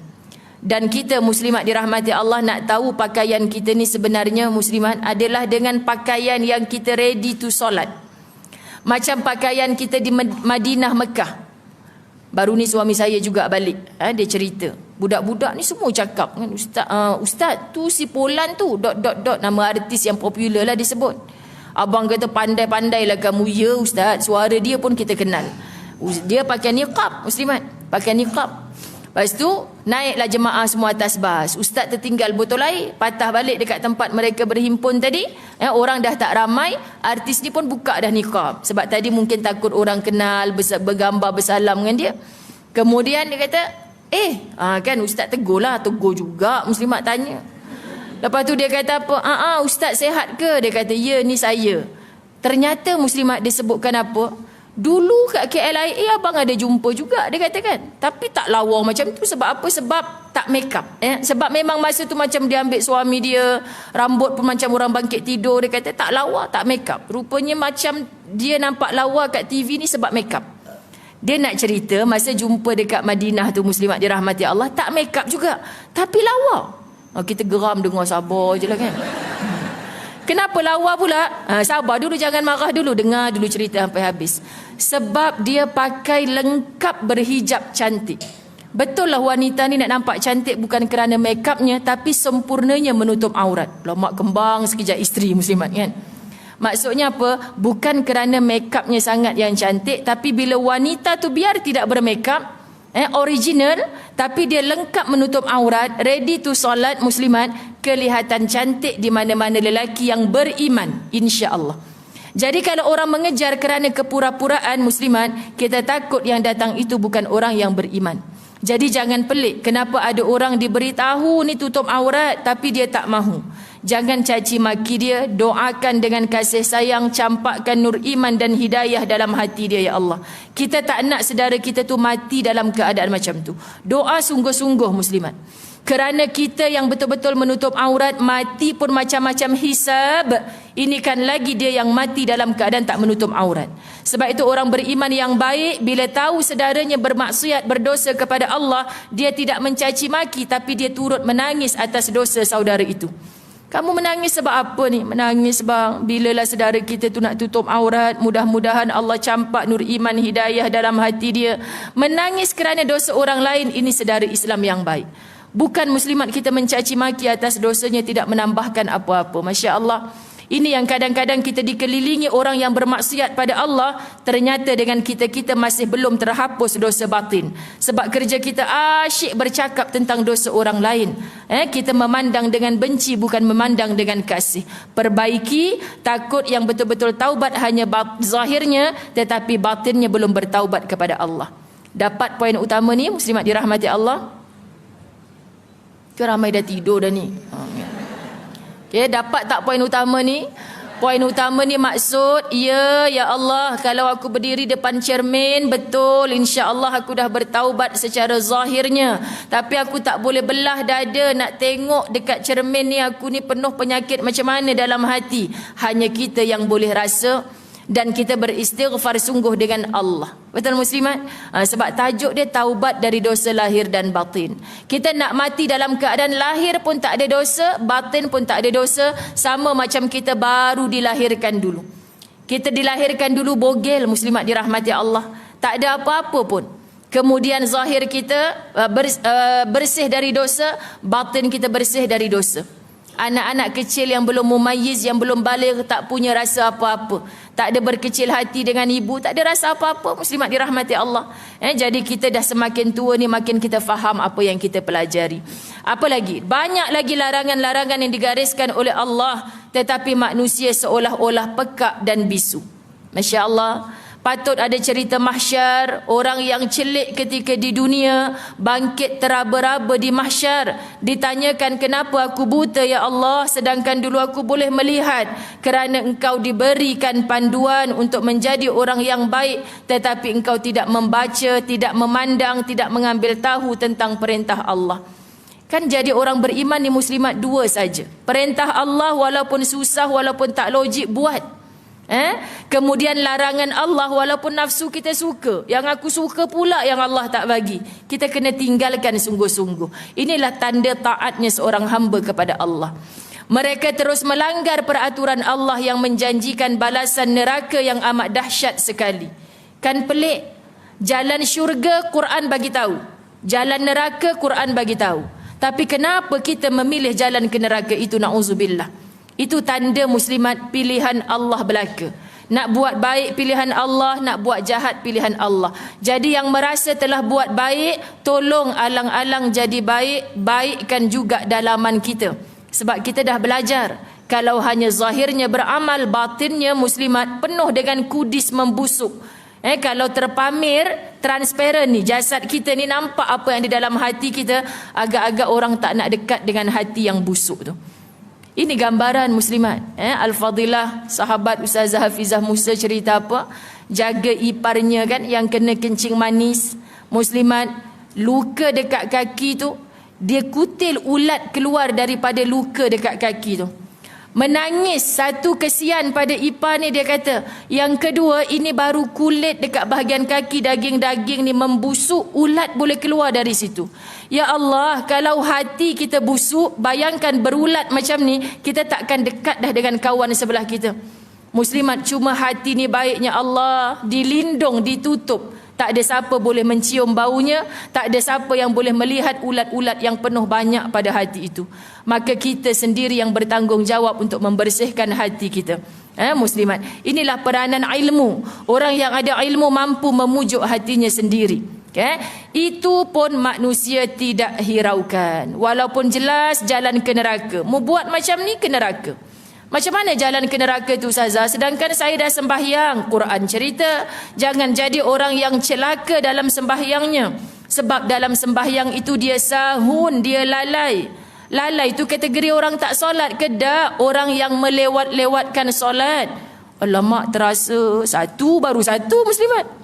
Dan kita muslimat dirahmati Allah nak tahu pakaian kita ni sebenarnya muslimat adalah dengan pakaian yang kita ready to solat. Macam pakaian kita di Madinah, Mekah. Baru ni suami saya juga balik. Dia cerita. Budak-budak ni semua cakap kan, Ustaz tu si Polan tu ... nama artis yang popular lah disebut. Abang kata pandai-pandai lah kamu. Ya Ustaz, suara dia pun kita kenal. Dia pakai niqab muslimat, pakai niqab. Lepas tu naiklah jemaah semua atas bas. Ustaz tertinggal botol air, patah balik dekat tempat mereka berhimpun tadi. Orang dah tak ramai, artis ni pun buka dah niqab. Sebab tadi mungkin takut orang kenal, bergambar bersalam dengan dia. Kemudian dia kata, kan Ustaz tegur lah. Tegur juga muslimat tanya. Lepas tu dia kata apa? Ustaz sihat ke? Dia kata, ya ni saya. Ternyata muslimat disebutkan apa? Dulu kat KLIA abang ada jumpa juga, dia katakan. Tapi tak lawa macam tu. Sebab apa? Sebab tak make up. Sebab memang masa tu macam dia ambil suami dia, rambut pun macam orang bangkit tidur. Dia kata tak lawa, tak make up. Rupanya macam dia nampak lawa kat TV ni sebab make up. Dia nak cerita masa jumpa dekat Madinah tu muslimat dirahmati Allah, tak make up juga, tapi lawa. Kita geram dengar, sabar je lah kan. Kenapa lawa pula? Sabar dulu, jangan marah dulu. Dengar dulu cerita sampai habis. Sebab dia pakai lengkap berhijab cantik. Betul lah wanita ni nak nampak cantik bukan kerana make upnya, tapi sempurnanya menutup aurat. Lomak kembang sekejap isteri muslimat kan. Maksudnya apa? Bukan kerana make upnya sangat yang cantik, tapi bila wanita tu biar tidak bermake up, original, tapi dia lengkap menutup aurat, ready to solat muslimat, kelihatan cantik di mana-mana lelaki yang beriman, insya-Allah. Jadi kalau orang mengejar kerana kepura-puraan muslimat, kita takut yang datang itu bukan orang yang beriman. Jadi jangan pelik kenapa ada orang diberitahu ni tutup aurat tapi dia tak mahu. Jangan caci maki dia, doakan dengan kasih sayang, campakkan nur iman dan hidayah dalam hati dia, ya Allah. Kita tak nak saudara kita tu mati dalam keadaan macam tu. Doa sungguh-sungguh muslimat. Kerana kita yang betul-betul menutup aurat, mati pun macam-macam hisab. Ini kan lagi dia yang mati dalam keadaan tak menutup aurat. Sebab itu orang beriman yang baik, bila tahu saudaranya bermaksiat, berdosa kepada Allah, dia tidak mencaci maki, tapi dia turut menangis atas dosa saudara itu. Kamu menangis sebab apa ni? Menangis bang, bilalah saudara kita tu nak tutup aurat, mudah-mudahan Allah campak nur iman hidayah dalam hati dia. Menangis kerana dosa orang lain, ini saudara Islam yang baik. Bukan muslimat kita mencaci maki atas dosanya, tidak menambahkan apa-apa. Masya Allah. Ini yang kadang-kadang kita dikelilingi orang yang bermaksiat pada Allah, ternyata dengan kita masih belum terhapus dosa batin. Sebab kerja kita asyik bercakap tentang dosa orang lain. Kita memandang dengan benci, bukan memandang dengan kasih. Perbaiki, takut yang betul-betul taubat hanya zahirnya, tetapi batinnya belum bertaubat kepada Allah. Dapat poin utama ni, muslimat dirahmati Allah? Ke ramai dah tidur dah ni? Okay, dapat tak poin utama ni? Poin utama ni maksud, ya Allah, kalau aku berdiri depan cermin, betul, insya-Allah aku dah bertaubat secara zahirnya. Tapi aku tak boleh belah dada nak tengok dekat cermin ni, aku ni penuh penyakit macam mana dalam hati. Hanya kita yang boleh rasa, dan kita beristighfar sungguh dengan Allah. Betul muslimat? Sebab tajuk dia taubat dari dosa lahir dan batin. Kita nak mati dalam keadaan lahir pun tak ada dosa, batin pun tak ada dosa, sama macam kita baru dilahirkan dulu. Kita dilahirkan dulu bogel, muslimat dirahmati Allah. Tak ada apa-apa pun. Kemudian zahir kita bersih dari dosa, batin kita bersih dari dosa. Anak-anak kecil yang belum mumayyiz, yang belum baligh, tak punya rasa apa-apa. Tak ada berkecil hati dengan ibu, tak ada rasa apa-apa, muslimat dirahmati Allah. Jadi kita dah semakin tua ni, makin kita faham apa yang kita pelajari. Apa lagi? Banyak lagi larangan-larangan yang digariskan oleh Allah, tetapi manusia seolah-olah pekak dan bisu. Masya Allah. Patut ada cerita mahsyar, orang yang celik ketika di dunia, bangkit teraba-raba di mahsyar. Ditanyakan, kenapa aku buta ya Allah, sedangkan dulu aku boleh melihat? Kerana engkau diberikan panduan untuk menjadi orang yang baik, tetapi engkau tidak membaca, tidak memandang, tidak mengambil tahu tentang perintah Allah. Kan jadi orang beriman ni muslimat dua saja. Perintah Allah walaupun susah, walaupun tak logik, buat. Kemudian larangan Allah walaupun nafsu kita suka, yang aku suka pula yang Allah tak bagi, kita kena tinggalkan sungguh-sungguh. Inilah tanda taatnya seorang hamba kepada Allah. Mereka terus melanggar peraturan Allah yang menjanjikan balasan neraka yang amat dahsyat sekali. Kan pelik? Jalan syurga Quran bagi tahu, jalan neraka Quran bagi tahu. Tapi kenapa kita memilih jalan ke neraka itu? Na'udzubillah. Itu tanda muslimat pilihan Allah belaka. Nak buat baik pilihan Allah, nak buat jahat pilihan Allah. Jadi yang merasa telah buat baik, tolong alang-alang jadi baik, baikkan juga dalaman kita. Sebab kita dah belajar, kalau hanya zahirnya beramal, batinnya muslimat penuh dengan kudis membusuk. Kalau terpamir, transparan ni, jasad kita ni nampak apa yang di dalam hati kita, agak-agak orang tak nak dekat dengan hati yang busuk tu. Ini gambaran muslimat. Al-Fadilah, sahabat Ustazah Hafizah Musa cerita apa? Jaga iparnya kan, yang kena kencing manis. Muslimat, luka dekat kaki tu, dia kutil ulat keluar daripada luka dekat kaki tu. Menangis, satu kesian pada ipar ni, dia kata. Yang kedua, ini baru kulit dekat bahagian kaki, daging-daging ni membusuk, ulat boleh keluar dari situ. Ya Allah, kalau hati kita busuk, bayangkan berulat macam ni, kita takkan dekat dah dengan kawan sebelah kita. Muslimat, cuma hati ni baiknya Allah, dilindung, ditutup. Tak ada siapa boleh mencium baunya, tak ada siapa yang boleh melihat ulat-ulat yang penuh banyak pada hati itu. Maka kita sendiri yang bertanggungjawab untuk membersihkan hati kita. Muslimat, inilah peranan ilmu. Orang yang ada ilmu mampu memujuk hatinya sendiri. Itu pun manusia tidak hiraukan. Walaupun jelas jalan ke neraka, mu buat macam ni ke neraka. Macam mana jalan ke neraka tu Ustazah? Sedangkan saya dah sembahyang. Quran cerita, jangan jadi orang yang celaka dalam sembahyangnya. Sebab dalam sembahyang itu dia sahun, dia lalai. Lalai itu kategori orang tak solat ke tak? Orang yang melewat-lewatkan solat. Alamak, terasa baru satu muslimat.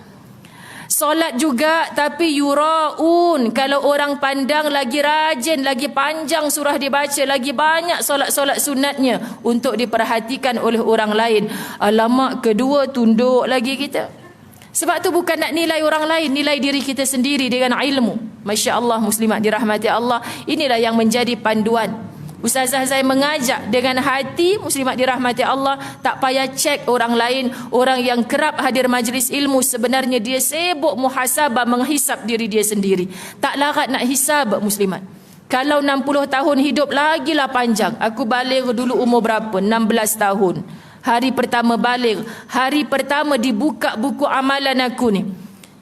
Solat juga tapi yuraun. Kalau orang pandang lagi rajin, lagi panjang surah dibaca, lagi banyak solat-solat sunatnya untuk diperhatikan oleh orang lain. Alamak, kedua tunduk lagi kita. Sebab tu bukan nak nilai orang lain, nilai diri kita sendiri dengan ilmu. Masya Allah, muslimat dirahmati Allah. Inilah yang menjadi panduan. Ustazah saya mengajak dengan hati, muslimat dirahmati Allah, tak payah cek orang lain. Orang yang kerap hadir majlis ilmu sebenarnya dia sibuk muhasabah, menghisap diri dia sendiri. Tak larat nak hisab muslimat. Kalau 60 tahun hidup lagilah panjang. Aku balik dulu umur berapa? 16 tahun. Hari pertama balik, hari pertama dibuka buku amalan aku ni.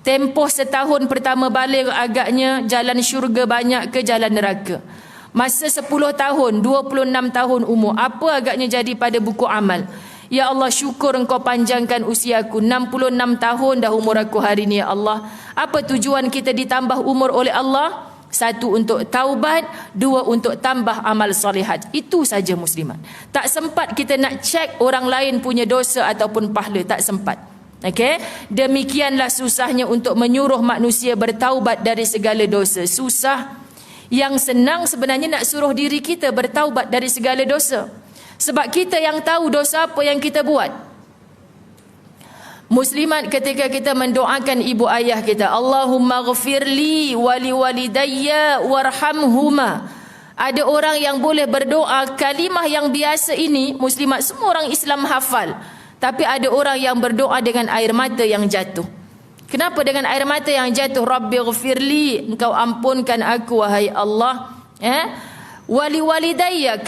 Tempoh setahun pertama balik agaknya jalan syurga banyak ke jalan neraka. Masa 10 tahun, 26 tahun umur, apa agaknya jadi pada buku amal? Ya Allah, syukur Engkau panjangkan usiaku. 66 tahun dah umur aku hari ni ya Allah. Apa tujuan kita ditambah umur oleh Allah? 1 untuk taubat, 2 untuk tambah amal salihat. Itu saja muslimat. Tak sempat kita nak cek orang lain punya dosa ataupun pahala, tak sempat. Okey, demikianlah susahnya untuk menyuruh manusia bertaubat dari segala dosa. Susah. Yang senang sebenarnya nak suruh diri kita bertaubat dari segala dosa. Sebab kita yang tahu dosa apa yang kita buat. Muslimat, ketika kita mendoakan ibu ayah kita, Allahumma ghafirli wali walidayya warhamhuma. Ada orang yang boleh berdoa kalimah yang biasa ini, muslimat, semua orang Islam hafal. Tapi ada orang yang berdoa dengan air mata yang jatuh. Kenapa dengan air mata yang jatuh? Rabbi ghafirli, Engkau ampunkan aku wahai Allah. Wali walidayya,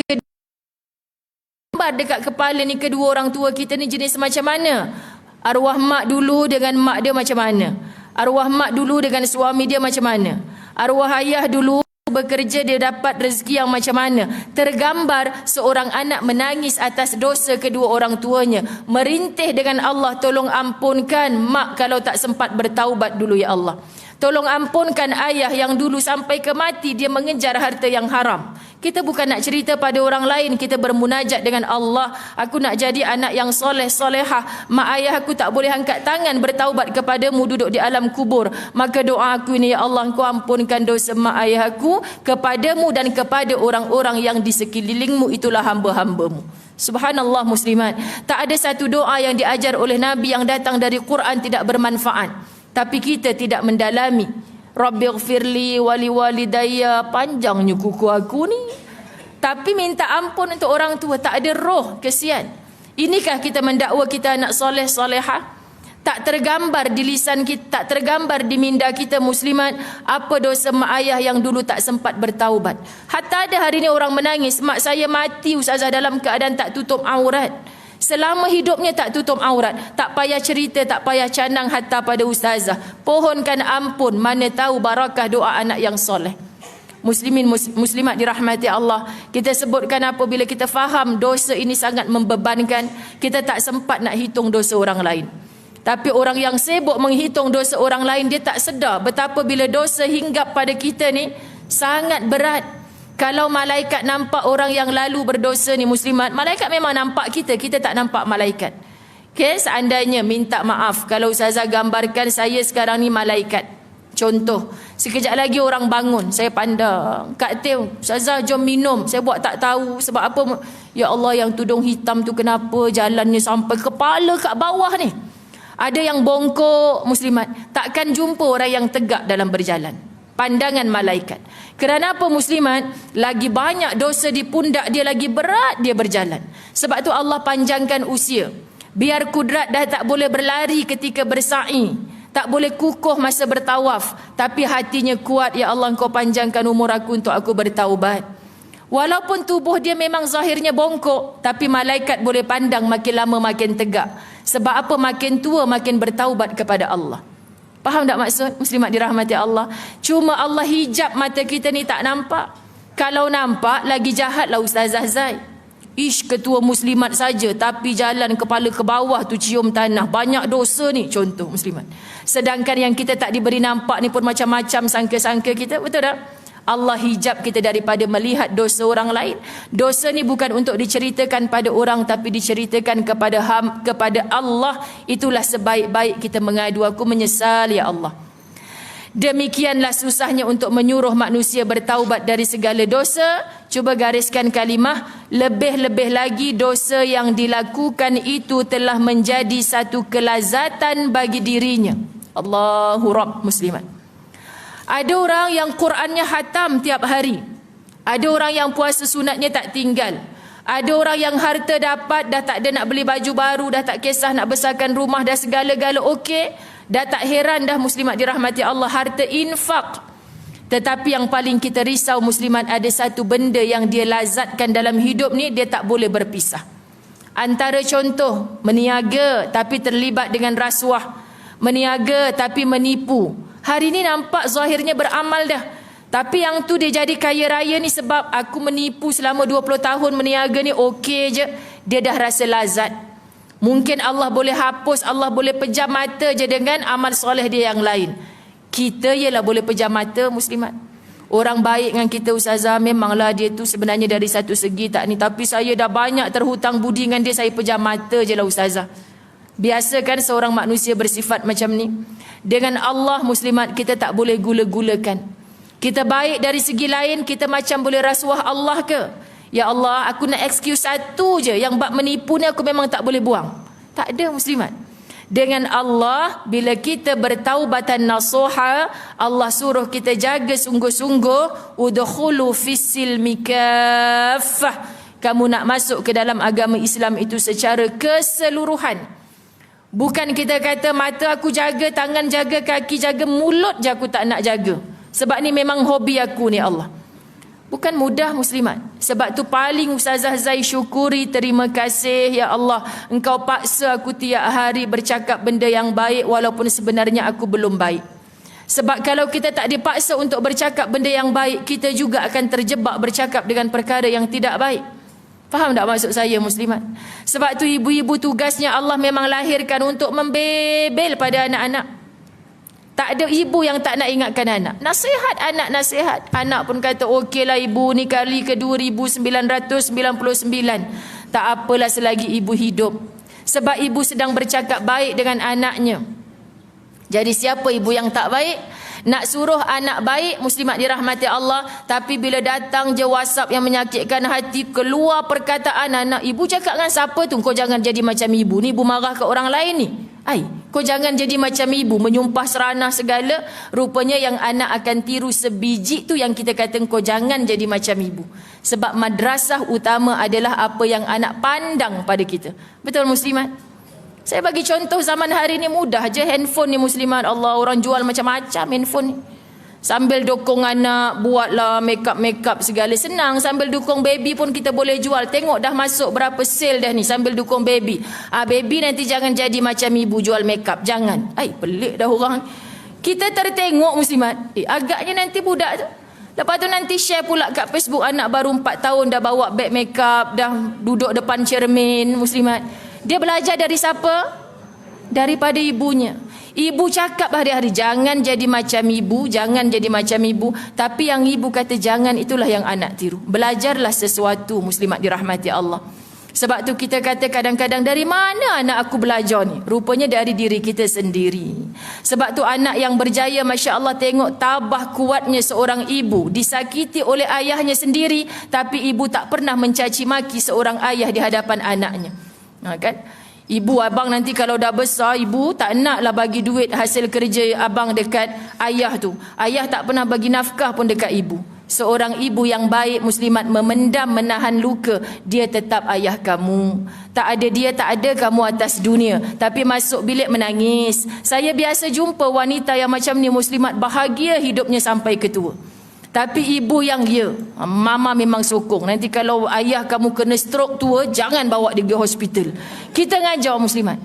gambar dekat kepala ni kedua orang tua kita ni jenis macam mana? Arwah mak dulu dengan mak dia macam mana? Arwah mak dulu dengan suami dia macam mana? Arwah ayah dulu bekerja, dia dapat rezeki yang macam mana? Tergambar seorang anak menangis atas dosa kedua orang tuanya, merintih dengan Allah, tolong ampunkan mak kalau tak sempat bertaubat dulu ya Allah. Tolong ampunkan ayah yang dulu sampai ke mati dia mengejar harta yang haram. Kita bukan nak cerita pada orang lain, kita bermunajat dengan Allah. Aku nak jadi anak yang soleh, solehah. Mak ayah aku tak boleh angkat tangan bertaubat kepadamu, duduk di alam kubur. Maka doa aku ini, ya Allah, Engkau ampunkan dosa mak ayah aku kepadamu dan kepada orang-orang yang di sekelilingmu, itulah hamba-hambamu. Subhanallah muslimat. Tak ada satu doa yang diajar oleh Nabi yang datang dari Quran tidak bermanfaat. Tapi kita tidak mendalami. Rabbighfirli wali walidayya, panjangnya kuku aku ni. Tapi minta ampun untuk orang tua, tak ada roh, kesian. Inikah kita mendakwa kita anak soleh solehah? Tak tergambar di lisan kita, tak tergambar di minda kita muslimat apa dosa mak ayah yang dulu tak sempat bertaubat. Hatta ada hari ni orang menangis, mak saya mati ustazah dalam keadaan tak tutup aurat. Selama hidupnya tak tutup aurat. Tak payah cerita, tak payah canang hatta pada ustazah. Pohonkan ampun, mana tahu barakah doa anak yang soleh. Muslimin muslimat dirahmati Allah. Kita sebutkan apabila kita faham dosa ini sangat membebankan, kita tak sempat nak hitung dosa orang lain. Tapi orang yang sibuk menghitung dosa orang lain, dia tak sedar betapa bila dosa hinggap pada kita ni sangat berat. Kalau malaikat nampak orang yang lalu berdosa ni muslimat, malaikat memang nampak kita, kita tak nampak malaikat. Okay, seandainya minta maaf kalau ustazah gambarkan saya sekarang ni malaikat. Contoh, sekejap lagi orang bangun, saya pandang, Kak Teo, ustazah jom minum, saya buat tak tahu sebab apa. Ya Allah, yang tudung hitam tu kenapa jalannya sampai kepala kat bawah ni? Ada yang bongkok muslimat, takkan jumpa orang yang tegak dalam berjalan. Pandangan malaikat. Kerana apa muslimat? Lagi banyak dosa di pundak dia, lagi berat dia berjalan. Sebab tu Allah panjangkan usia. Biar kudrat dah tak boleh berlari ketika bersa'i, tak boleh kukuh masa bertawaf, tapi hatinya kuat, ya Allah, Engkau panjangkan umur aku untuk aku bertaubat. Walaupun tubuh dia memang zahirnya bongkok, tapi malaikat boleh pandang makin lama makin tegak. Sebab apa? Makin tua makin bertaubat kepada Allah. Faham tak maksud? Muslimat dirahmati Allah. Cuma Allah hijab mata kita ni, tak nampak. Kalau nampak, lagi jahatlah Ustazah Zai. Ish, ketua muslimat saja, tapi jalan kepala ke bawah tu cium tanah. Banyak dosa ni, contoh muslimat. Sedangkan yang kita tak diberi nampak ni pun macam-macam sangka-sangka kita. Betul tak? Allah hijab kita daripada melihat dosa orang lain. Dosa ni bukan untuk diceritakan pada orang, tapi diceritakan kepada Allah. Itulah sebaik-baik kita mengadu, aku menyesal ya Allah. Demikianlah susahnya untuk menyuruh manusia bertaubat dari segala dosa. Cuba gariskan kalimah, lebih-lebih lagi dosa yang dilakukan itu telah menjadi satu kelazatan bagi dirinya. Allahu Rabb muslimat. Ada orang yang Qurannya khatam tiap hari. Ada orang yang puasa sunatnya tak tinggal. Ada orang yang harta dapat, dah tak ada nak beli baju baru, dah tak kisah nak besarkan rumah, dah segala-gala okey. Dah tak heran dah muslimat dirahmati Allah, harta infak. Tetapi yang paling kita risau muslimat, ada satu benda yang dia lazatkan dalam hidup ni, dia tak boleh berpisah. Antara contoh, meniaga tapi terlibat dengan rasuah, meniaga tapi menipu. Hari ni nampak zahirnya beramal dah, tapi yang tu dia jadi kaya raya ni sebab aku menipu selama 20 tahun meniaga ni okey je. Dia dah rasa lazat. Mungkin Allah boleh hapus, Allah boleh pejam mata je dengan amal soleh dia yang lain. Kita ialah boleh pejam mata muslimat. Orang baik dengan kita ustazah, memanglah dia tu sebenarnya dari satu segi tak ni, tapi saya dah banyak terhutang budi dengan dia, saya pejam mata je lah ustazah. Biasa kan seorang manusia bersifat macam ni. Dengan Allah muslimat, kita tak boleh gula-gulakan. Kita baik dari segi lain, kita macam boleh rasuah Allah ke? Ya Allah, aku nak excuse satu je, yang bab menipu ni aku memang tak boleh buang. Tak ada muslimat. Dengan Allah, bila kita bertaubatan nasuha, Allah suruh kita jaga sungguh-sungguh, udkhulu fis-silmi kaffah. Kamu nak masuk ke dalam agama Islam itu secara keseluruhan. Bukan kita kata mata aku jaga, tangan jaga, kaki jaga, mulut je aku tak nak jaga. Sebab ni memang hobi aku ni Allah. Bukan mudah muslimat. Sebab tu paling Ustazah Zai syukuri, terima kasih ya Allah, Engkau paksa aku tiap hari bercakap benda yang baik walaupun sebenarnya aku belum baik. Sebab kalau kita tak dipaksa untuk bercakap benda yang baik, kita juga akan terjebak bercakap dengan perkara yang tidak baik. Faham tak maksud saya muslimat? Sebab tu ibu-ibu tugasnya Allah memang lahirkan untuk membebel pada anak-anak. Tak ada ibu yang tak nak ingatkan anak. Nasihat anak, nasihat. Anak pun kata, okeylah ibu ni kali ke 2999. Tak apalah selagi ibu hidup. Sebab ibu sedang bercakap baik dengan anaknya. Jadi siapa ibu yang tak baik? Nak suruh anak baik, muslimat dirahmati Allah, tapi bila datang je WhatsApp yang menyakitkan hati, keluar perkataan anak, ibu cakap dengan siapa tu? Kau jangan jadi macam ibu ni, ibu marah ke orang lain ni. Kau jangan jadi macam ibu, menyumpah seranah segala. Rupanya yang anak akan tiru sebiji tu yang kita kata kau jangan jadi macam ibu. Sebab madrasah utama adalah apa yang anak pandang pada kita. Betul muslimat? Saya bagi contoh zaman hari ni mudah je. Handphone ni muslimat, Allah, orang jual macam-macam handphone ni. Sambil dukung anak, buatlah make-up segala, senang. Sambil dukung baby pun kita boleh jual. Tengok dah masuk berapa sale dah ni, sambil dukung baby. Baby nanti jangan jadi macam ibu jual make-up, jangan. Pelik dah orang. Kita tertengok muslimat, agaknya nanti budak tu. Lepas tu nanti share pula kat Facebook, anak baru 4 tahun dah bawa beg make-up, dah duduk depan cermin muslimat. Dia belajar dari siapa? Daripada ibunya. Ibu cakap hari-hari, jangan jadi macam ibu, jangan jadi macam ibu. Tapi yang ibu kata jangan, itulah yang anak tiru. Belajarlah sesuatu muslimat dirahmati Allah. Sebab tu kita kata kadang-kadang, dari mana anak aku belajar ni? Rupanya dari diri kita sendiri. Sebab tu anak yang berjaya, Masya Allah, tengok tabah kuatnya seorang ibu. Disakiti oleh ayahnya sendiri, tapi ibu tak pernah mencaci maki seorang ayah di hadapan anaknya. Kan? Ibu abang nanti kalau dah besar, ibu tak naklah bagi duit hasil kerja abang dekat ayah tu. Ayah tak pernah bagi nafkah pun dekat ibu. Seorang ibu yang baik muslimat memendam, menahan luka. Dia tetap ayah kamu. Tak ada dia, tak ada kamu atas dunia. Tapi masuk bilik menangis. Saya biasa jumpa wanita yang macam ni muslimat, bahagia hidupnya sampai ke tua. Tapi ibu yang mama memang sokong. Nanti kalau ayah kamu kena stroke tua, jangan bawa dia pergi hospital. Kita ngajar muslimat.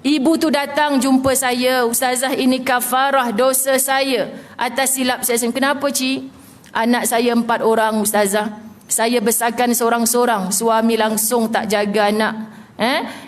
Ibu tu datang jumpa saya, ustazah ini kafarah dosa saya atas silap saya. Kenapa cik? Anak saya 4 orang ustazah. Saya besarkan seorang-seorang. Suami langsung tak jaga anak.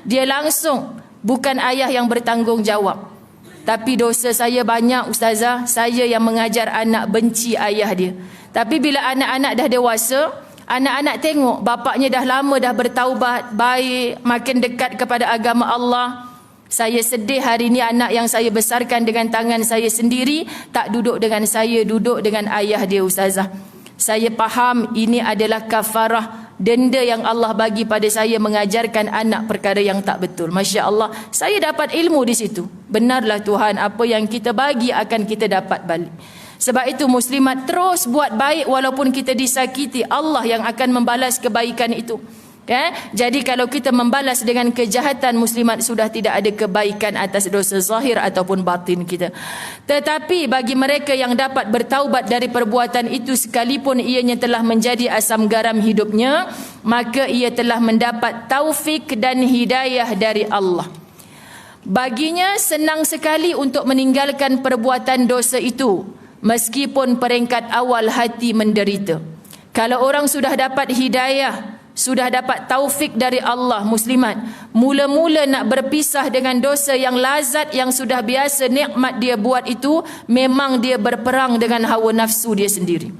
Dia langsung. Bukan ayah yang bertanggungjawab. Tapi dosa saya banyak ustazah. Saya yang mengajar anak benci ayah dia. Tapi bila anak-anak dah dewasa, anak-anak tengok bapaknya dah lama dah bertaubat, baik, makin dekat kepada agama Allah. Saya sedih hari ni anak yang saya besarkan dengan tangan saya sendiri tak duduk dengan saya, duduk dengan ayah dia ustazah. Saya faham ini adalah kafarah, denda yang Allah bagi pada saya mengajarkan anak perkara yang tak betul. Masya Allah, saya dapat ilmu di situ. Benarlah Tuhan, apa yang kita bagi akan kita dapat balik. Sebab itu muslimat terus buat baik walaupun kita disakiti. Allah yang akan membalas kebaikan itu. Jadi kalau kita membalas dengan kejahatan, muslimat, sudah tidak ada kebaikan atas dosa zahir ataupun batin kita. Tetapi bagi mereka yang dapat bertaubat dari perbuatan itu sekalipun ianya telah menjadi asam garam hidupnya, maka ia telah mendapat taufik dan hidayah dari Allah. Baginya senang sekali untuk meninggalkan perbuatan dosa itu, meskipun peringkat awal hati menderita. Kalau orang sudah dapat hidayah, sudah dapat taufik dari Allah, muslimat, mula-mula nak berpisah dengan dosa yang lazat, yang sudah biasa nikmat dia buat itu, memang dia berperang dengan hawa nafsu dia sendiri.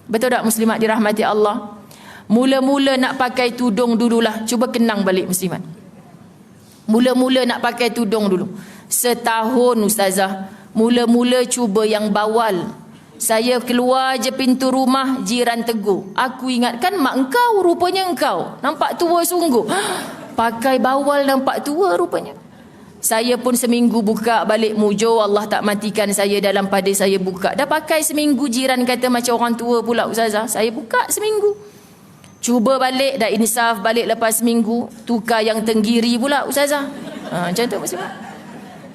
Betul tak muslimat dirahmati Allah? Mula-mula nak pakai tudung dululah. Cuba kenang balik muslimat. Mula-mula nak pakai tudung dulu. Setahun ustazah, mula-mula cuba yang bawal. Saya keluar je pintu rumah, jiran tegur. Aku ingatkan mak engkau, rupanya engkau. Nampak tua sungguh. Pakai bawal nampak tua rupanya. Saya pun seminggu buka balik mujur, Allah tak matikan saya dalam pada saya buka. Dah pakai seminggu, jiran kata macam orang tua pula ustazah. Saya buka seminggu. Cuba balik, dah insaf balik lepas seminggu, tukar yang tenggiri pula ustazah. Macam tu muslimat.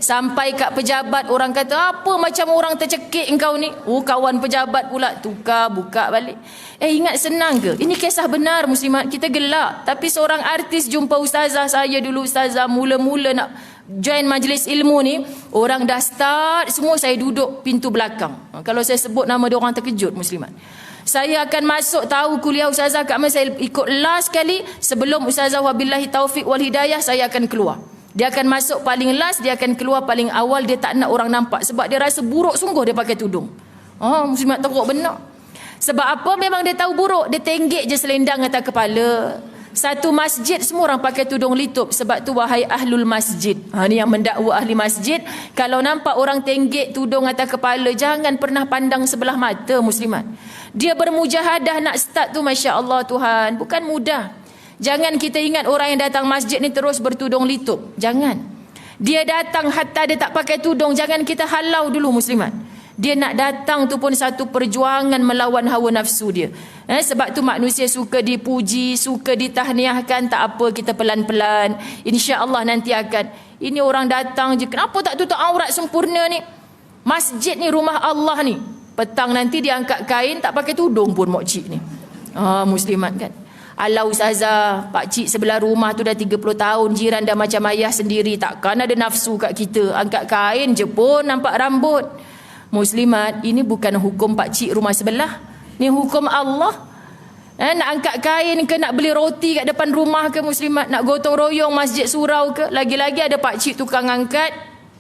Sampai kat pejabat, orang kata, apa macam orang tercekik engkau ni? Oh, kawan pejabat pula. Tukar, buka balik. Ingat senang ke? Ini kisah benar muslimat. Kita gelak. Tapi seorang artis jumpa ustazah saya dulu, ustazah mula-mula nak join majlis ilmu ni, orang dah start, semua saya duduk pintu belakang. Kalau saya sebut nama dia, orang terkejut muslimat. Saya akan masuk tahu kuliah ustazah kat mana, saya ikut last kali sebelum ustazah wabillahi taufiq wal hidayah, saya akan keluar. Dia akan masuk paling last, dia akan keluar paling awal. Dia tak nak orang nampak sebab dia rasa buruk sungguh dia pakai tudung. Muslimat teruk benar. Sebab apa? Memang dia tahu buruk. Dia tenggek je selendang atas kepala. Satu masjid semua orang pakai tudung litup. Sebab tu wahai ahlul masjid, ni yang mendakwa ahli masjid, kalau nampak orang tenggek tudung atas kepala, jangan pernah pandang sebelah mata muslimat. Dia bermujahadah nak start tu, Masya Allah Tuhan, bukan mudah. Jangan kita ingat orang yang datang masjid ni terus bertudung litup. Jangan. Dia datang hatta dia tak pakai tudung, jangan kita halau dulu muslimat. Dia nak datang tu pun satu perjuangan melawan hawa nafsu dia. Sebab tu manusia suka dipuji, suka ditahniahkan. Tak apa, kita pelan-pelan. InsyaAllah nanti akan. Ini orang datang je, kenapa tak tutup aurat sempurna ni? Masjid ni rumah Allah ni. Petang nanti dia angkat kain, tak pakai tudung pun mokcik ni. Muslimat kan. Alah ustazah, pakcik sebelah rumah tu dah 30 tahun, jiran dah macam ayah sendiri, takkan ada nafsu kat kita. Angkat kain je pun nampak rambut. Muslimat, ini bukan hukum pakcik rumah sebelah, ni hukum Allah. Nak angkat kain ke, nak beli roti kat depan rumah ke muslimat, nak gotong royong masjid surau ke, lagi-lagi ada pakcik tukang angkat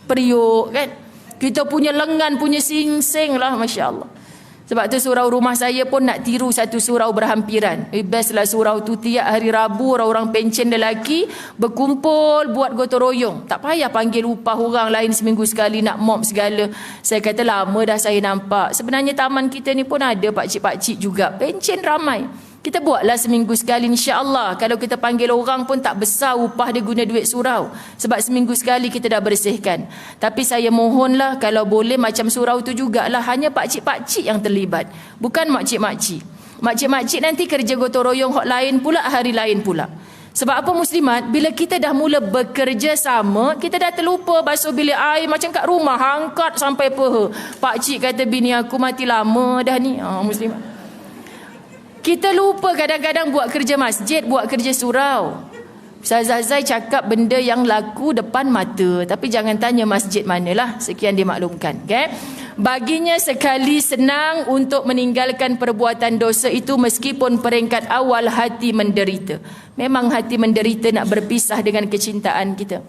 periuk kan. Kita punya lengan, punya sing-sing lah, Masya Allah. Sebab tu surau rumah saya pun nak tiru satu surau berhampiran. Best lah surau tu, tiap hari Rabu orang-orang pencen lelaki berkumpul buat gotong royong. Tak payah panggil upah orang lain seminggu sekali nak mop segala. Saya kata lama dah saya nampak. Sebenarnya taman kita ni pun ada pakcik-pakcik juga. Pencen ramai. Kita buatlah seminggu sekali insya-Allah. Kalau kita panggil orang pun tak besar upah dia guna duit surau. Sebab seminggu sekali kita dah bersihkan. Tapi saya mohonlah kalau boleh macam surau tu jugalah. Hanya pakcik-pakcik yang terlibat. Bukan makcik-makcik. Makcik-makcik nanti kerja gotong royong hak lain pula, hari lain pula. Sebab apa muslimat? Bila kita dah mula bekerja sama, kita dah terlupa basuh bilik air macam kat rumah. Angkat sampai peha. Pakcik kata bini aku mati lama dah ni. Muslimat. Kita lupa kadang-kadang buat kerja masjid, buat kerja surau. Ustazah Zai cakap benda yang laku depan mata. Tapi jangan tanya masjid manalah. Sekian dimaklumkan. Okay? Baginya sekali senang untuk meninggalkan perbuatan dosa itu meskipun peringkat awal hati menderita. Memang hati menderita nak berpisah dengan kecintaan kita.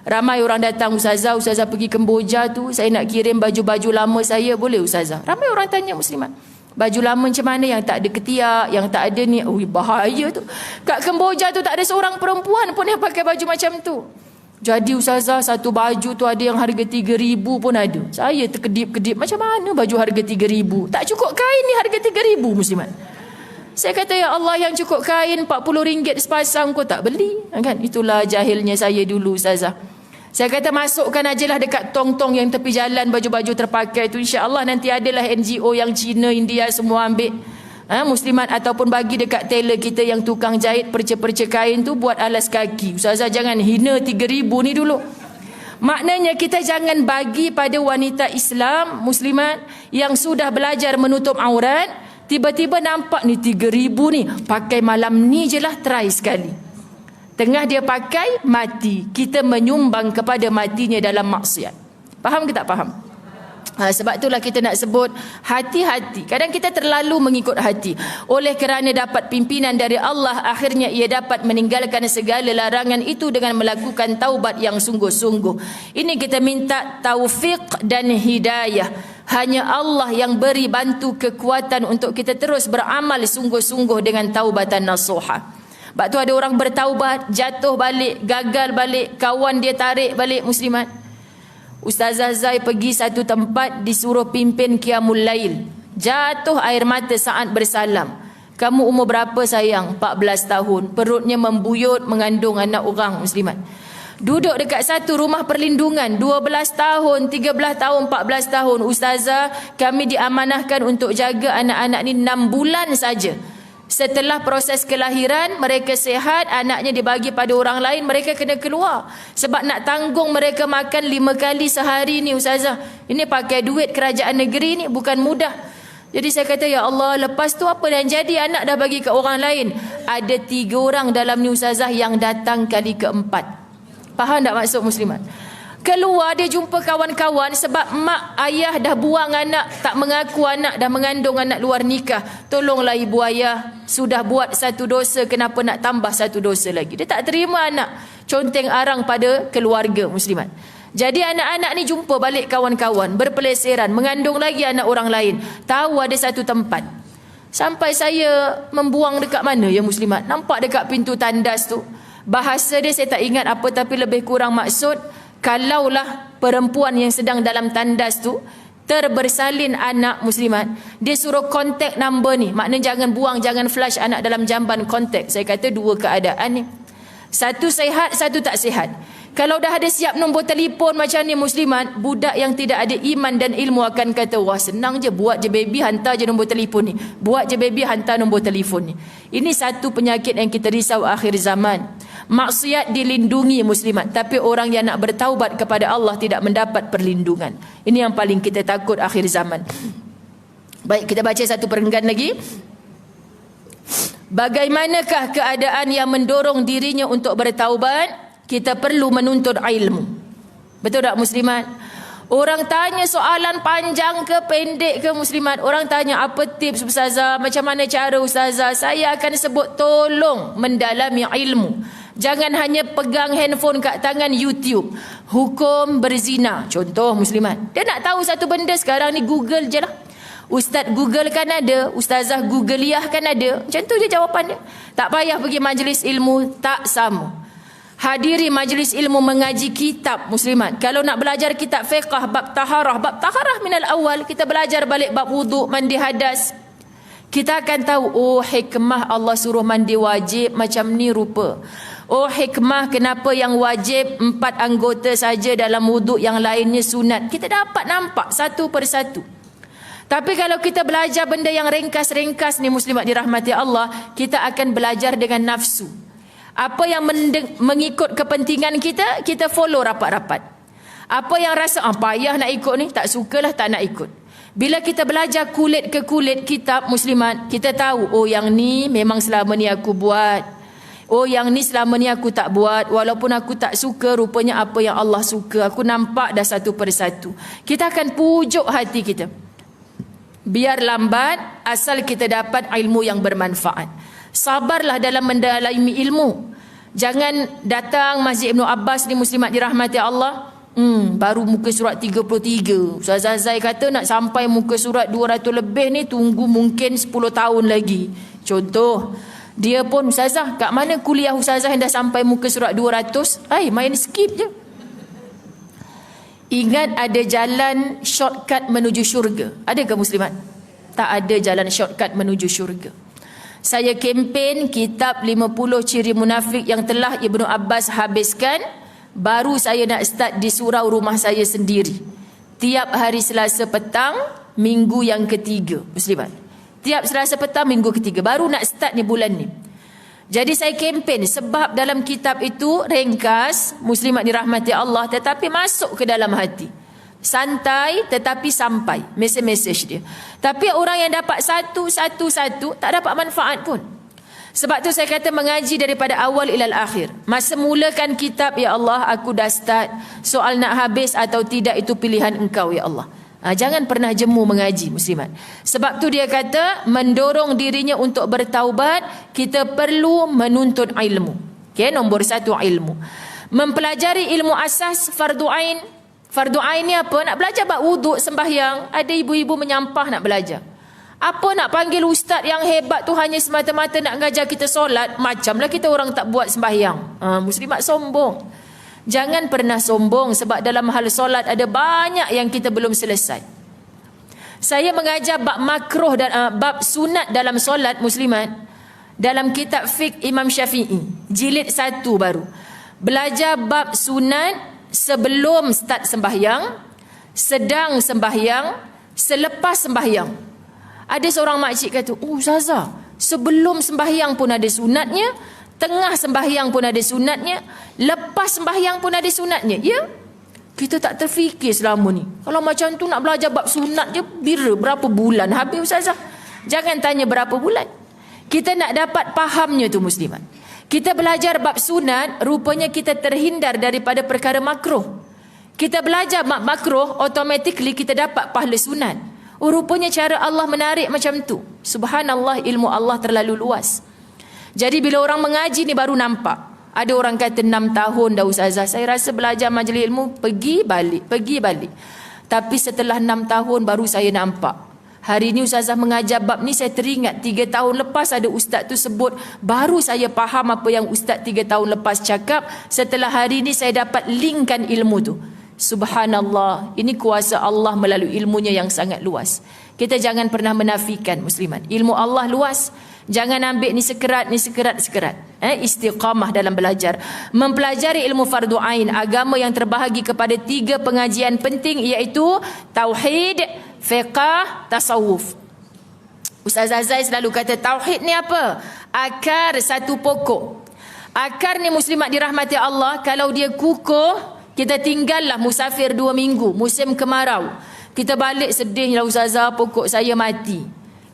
Ramai orang datang, Ustazah pergi Kemboja tu, saya nak kirim baju-baju lama saya, boleh Ustazah? Ramai orang tanya muslimat. Baju lama macam mana yang tak ada ketiak, yang tak ada ni, bahaya tu. Kat Kemboja tu tak ada seorang perempuan pun yang pakai baju macam tu. Jadi Ustazah, satu baju tu ada yang harga 3,000 pun ada. Saya terkedip-kedip, macam mana baju harga 3,000? Tak cukup kain ni harga 3,000 muslimat. Saya kata, ya Allah, yang cukup kain RM40 sepasang kau tak beli. Kan? Itulah jahilnya saya dulu Ustazah. Saya kata masukkan ajalah dekat tong-tong yang tepi jalan baju-baju terpakai tu. InsyaAllah nanti adalah NGO yang Cina, India semua ambil. Muslimat, ataupun bagi dekat tailor kita yang tukang jahit perca-perca kain tu buat alas kaki. Ustazah jangan hina 3,000 ni dulu. Maknanya kita jangan bagi pada wanita Islam, muslimat yang sudah belajar menutup aurat, tiba-tiba nampak ni 3,000 ni, pakai malam ni je lah, try sekali. Tengah dia pakai, mati. Kita menyumbang kepada matinya dalam maksiat. Faham ke tak faham? Sebab itulah kita nak sebut hati-hati. Kadang kita terlalu mengikut hati. Oleh kerana dapat pimpinan dari Allah, akhirnya ia dapat meninggalkan segala larangan itu dengan melakukan taubat yang sungguh-sungguh. Ini kita minta taufik dan hidayah. Hanya Allah yang beri bantu kekuatan untuk kita terus beramal sungguh-sungguh dengan taubatan nasuha. Sebab tu ada orang bertaubat, jatuh balik, gagal balik, kawan dia tarik balik, muslimat. Ustazah Zai pergi satu tempat, disuruh pimpin Qiyamul Lail. Jatuh air mata saat bersalam. Kamu umur berapa sayang? 14 tahun. Perutnya membuyut, mengandung anak orang, muslimat. Duduk dekat satu rumah perlindungan, 12 tahun, 13 tahun, 14 tahun. Ustazah, kami diamanahkan untuk jaga anak-anak ni 6 bulan saja. Setelah proses kelahiran, mereka sihat, anaknya dibagi pada orang lain, mereka kena keluar. Sebab nak tanggung mereka makan 5 kali sehari ni, ustazah. Ini pakai duit kerajaan negeri ni, bukan mudah. Jadi saya kata, ya Allah, lepas tu apa yang jadi? Anak dah bagi ke orang lain. Ada 3 orang dalam ni, ustazah, yang datang kali keempat. Faham tak maksud muslimat? Keluar dia jumpa kawan-kawan sebab mak ayah dah buang anak, tak mengaku anak, dah mengandung anak luar nikah. Tolonglah ibu ayah, sudah buat satu dosa, kenapa nak tambah satu dosa lagi? Dia tak terima anak, conteng arang pada keluarga, muslimat. Jadi anak-anak ni jumpa balik kawan-kawan, berpeleseran, mengandung lagi anak orang lain. Tahu ada satu tempat. Sampai saya membuang dekat mana ya muslimat? Nampak dekat pintu tandas tu. Bahasa dia saya tak ingat apa, tapi lebih kurang maksud, kalaulah perempuan yang sedang dalam tandas tu terbersalin anak, muslimat, dia suruh kontak number ni. Maknanya jangan buang, jangan flash anak dalam jamban kontak. Saya kata 2 keadaan ni. Satu sihat, satu tak sihat. Kalau dah ada siap nombor telefon macam ni, muslimat, budak yang tidak ada iman dan ilmu akan kata, wah senang je, buat je baby, hantar je nombor telefon ni. Buat je baby, hantar nombor telefon ni. Ini satu penyakit yang kita risau akhir zaman. Maksiat dilindungi, muslimat, tapi orang yang nak bertaubat kepada Allah tidak mendapat perlindungan. Ini yang paling kita takut akhir zaman. Baik, kita baca satu perenggan lagi. Bagaimanakah keadaan yang mendorong dirinya untuk bertaubat? Kita perlu menuntut ilmu. Betul tak muslimat? Orang tanya soalan panjang ke pendek ke, muslimat, orang tanya apa tips ustazah, macam mana cara ustazah, saya akan sebut tolong mendalami ilmu. Jangan hanya pegang handphone kat tangan YouTube. Hukum berzina, contoh muslimat. Dia nak tahu satu benda, sekarang ni Google je lah. Ustaz Google kan ada, ustazah Googleiah kan ada. Macam tu je jawapan dia. Tak payah pergi majlis ilmu, tak sama. Hadiri majlis ilmu, mengaji kitab, muslimat. Kalau nak belajar kitab fiqah, bab taharah minal awal, kita belajar balik bab wuduk, mandi hadas. Kita akan tahu, oh hikmah Allah suruh mandi wajib macam ni rupa. Oh hikmah kenapa yang wajib 4 anggota saja dalam wuduk, yang lainnya sunat. Kita dapat nampak satu persatu. Tapi kalau kita belajar benda yang ringkas-ringkas ni, muslimat dirahmati Allah, kita akan belajar dengan nafsu. Apa yang mengikut kepentingan kita, kita follow rapat-rapat. Apa yang rasa payah nak ikut ni, tak sukalah, tak nak ikut. Bila kita belajar kulit ke kulit kitab, muslimat, kita tahu, oh yang ni memang selama ni aku buat. Oh yang ni selama ni aku tak buat. Walaupun aku tak suka, rupanya apa yang Allah suka. Aku nampak dah satu persatu. Kita akan pujuk hati kita. Biar lambat, asal kita dapat ilmu yang bermanfaat. Sabarlah dalam mendalami ilmu. Jangan datang Masjid Ibn Abbas ni, muslimat dirahmati Allah, baru muka surat 33. Ustazah Zai kata nak sampai muka surat 200 lebih ni, tunggu mungkin 10 tahun lagi. Contoh, dia pun, ustazah, kat mana kuliah ustazah yang dah sampai muka surat 200? Main skip je. Ingat ada jalan shortcut menuju syurga. Adakah muslimat? Tak ada jalan shortcut menuju syurga. Saya kempen kitab 50 ciri munafik yang telah Ibnu Abbas habiskan. Baru saya nak start di surau rumah saya sendiri. Tiap hari Selasa petang, minggu yang ketiga, muslimat. Tiap Selasa petang minggu ketiga. Baru nak start ni bulan ni. Jadi saya kempen sebab dalam kitab itu ringkas, muslimat dirahmati Allah, tetapi masuk ke dalam hati. Santai tetapi sampai mesej-mesej dia. Tapi orang yang dapat satu tak dapat manfaat pun. Sebab tu saya kata mengaji daripada awal ilal akhir. Masa mulakan kitab, ya Allah, aku dah start. Soal nak habis atau tidak itu pilihan engkau, ya Allah. Jangan pernah jemu mengaji, muslimat. Sebab tu dia kata mendorong dirinya untuk bertaubat, kita perlu menuntut ilmu. Okay, nombor 1 ilmu. Mempelajari ilmu asas fardu ain. Fardu ain ni apa? Nak belajar bab wuduk, sembahyang. Ada ibu-ibu menyampah nak belajar. Apa nak panggil ustaz yang hebat tu hanya semata-mata nak ngajar kita solat? Macamlah kita orang tak buat sembahyang. Muslimat sombong. Jangan pernah sombong sebab dalam hal solat ada banyak yang kita belum selesai. Saya mengajar bab makruh dan bab sunat dalam solat, muslimat, dalam kitab fiqh Imam Syafi'i, jilid 1 baru. Belajar bab sunat sebelum start sembahyang, sedang sembahyang, selepas sembahyang. Ada seorang makcik kata, Ustazah, sebelum sembahyang pun ada sunatnya, tengah sembahyang pun ada sunatnya, lepas sembahyang pun ada sunatnya. Ya? Kita tak terfikir selama ni. Kalau macam tu nak belajar bab sunat je, berapa bulan habis, Ustazah? Jangan tanya berapa bulan. Kita nak dapat fahamnya tu, muslimat. Kita belajar bab sunat, rupanya kita terhindar daripada perkara makruh. Kita belajar bab makruh, automatically kita dapat pahala sunat. Rupanya cara Allah menarik macam tu. Subhanallah, ilmu Allah terlalu luas. Jadi bila orang mengaji ni baru nampak. Ada orang kata 6 tahun dah, Ustazah, saya rasa belajar majlis ilmu pergi balik. Tapi setelah 6 tahun baru saya nampak. Hari ni Ustazah mengajar bab ni, saya teringat 3 tahun lepas ada ustaz tu sebut, baru saya faham apa yang ustaz 3 tahun lepas cakap. Setelah hari ni saya dapat linkkan ilmu tu. Subhanallah, ini kuasa Allah melalui ilmunya yang sangat luas. Kita jangan pernah menafikan, muslimat. Ilmu Allah luas. Jangan ambil ni sekerat. Istiqamah dalam belajar. Mempelajari ilmu fardu ain, agama yang terbahagi kepada 3 pengajian penting, iaitu tauhid, fiqh, tasawuf. Ustaz Azai selalu kata tauhid ni apa? Akar satu pokok. Akar ni, muslimat dirahmati Allah, kalau dia kukuh, kita tinggallah musafir 2 minggu, musim kemarau. Kita balik sedihlah, Ustazah, pokok saya mati.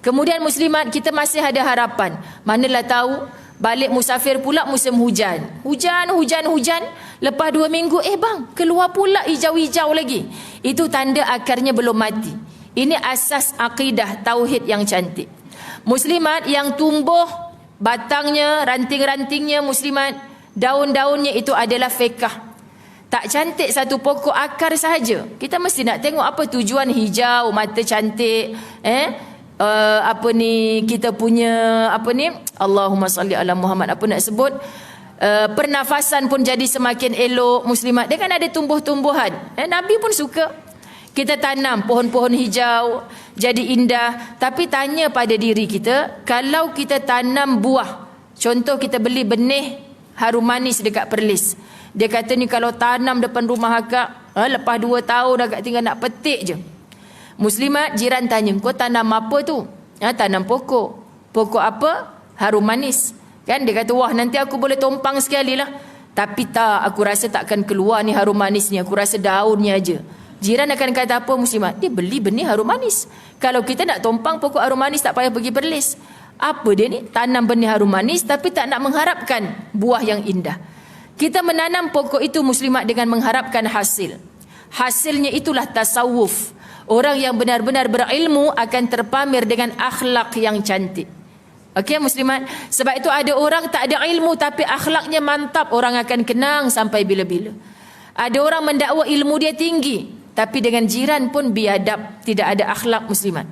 Kemudian muslimat, kita masih ada harapan. Manalah tahu, balik musafir pula musim hujan. Hujan. Lepas 2 minggu, bang, keluar pula hijau-hijau lagi. Itu tanda akarnya belum mati. Ini asas akidah tauhid yang cantik. Muslimat, yang tumbuh batangnya, ranting-rantingnya, muslimat, daun-daunnya itu adalah fiqh. Tak cantik satu pokok akar sahaja. Kita mesti nak tengok apa tujuan hijau, mata cantik, kita punya Allahumma salli ala Muhammad, apa nak sebut, pernafasan pun jadi semakin elok, muslimat. Dia kan ada tumbuh-tumbuhan. Nabi pun suka. Kita tanam pohon-pohon hijau jadi indah. Tapi tanya pada diri kita, kalau kita tanam buah, contoh kita beli benih harum manis dekat Perlis, dia kata ni kalau tanam depan rumah akak, lepas 2 tahun agak tinggal nak petik je. Muslimat, jiran tanya, kau tanam apa tu? Tanam pokok. Pokok apa? Harum manis. Kan dia kata, wah, nanti aku boleh tumpang sekali lah. Tapi tak, aku rasa takkan keluar ni harum manis ni, aku rasa daunnya aja. Jiran akan kata apa, muslimat? Dia beli benih harum manis. Kalau kita nak tumpang pokok harum manis, tak payah pergi Perlis. Apa dia ni? Tanam benih harum manis tapi tak nak mengharapkan buah yang indah. Kita menanam pokok itu, muslimat, dengan mengharapkan hasil. Hasilnya itulah tasawuf. Orang yang benar-benar berilmu akan terpamer dengan akhlak yang cantik. Okey, muslimat. Sebab itu ada orang tak ada ilmu tapi akhlaknya mantap, orang akan kenang sampai bila-bila. Ada orang mendakwa ilmu dia tinggi tapi dengan jiran pun biadab, tidak ada akhlak, muslimat.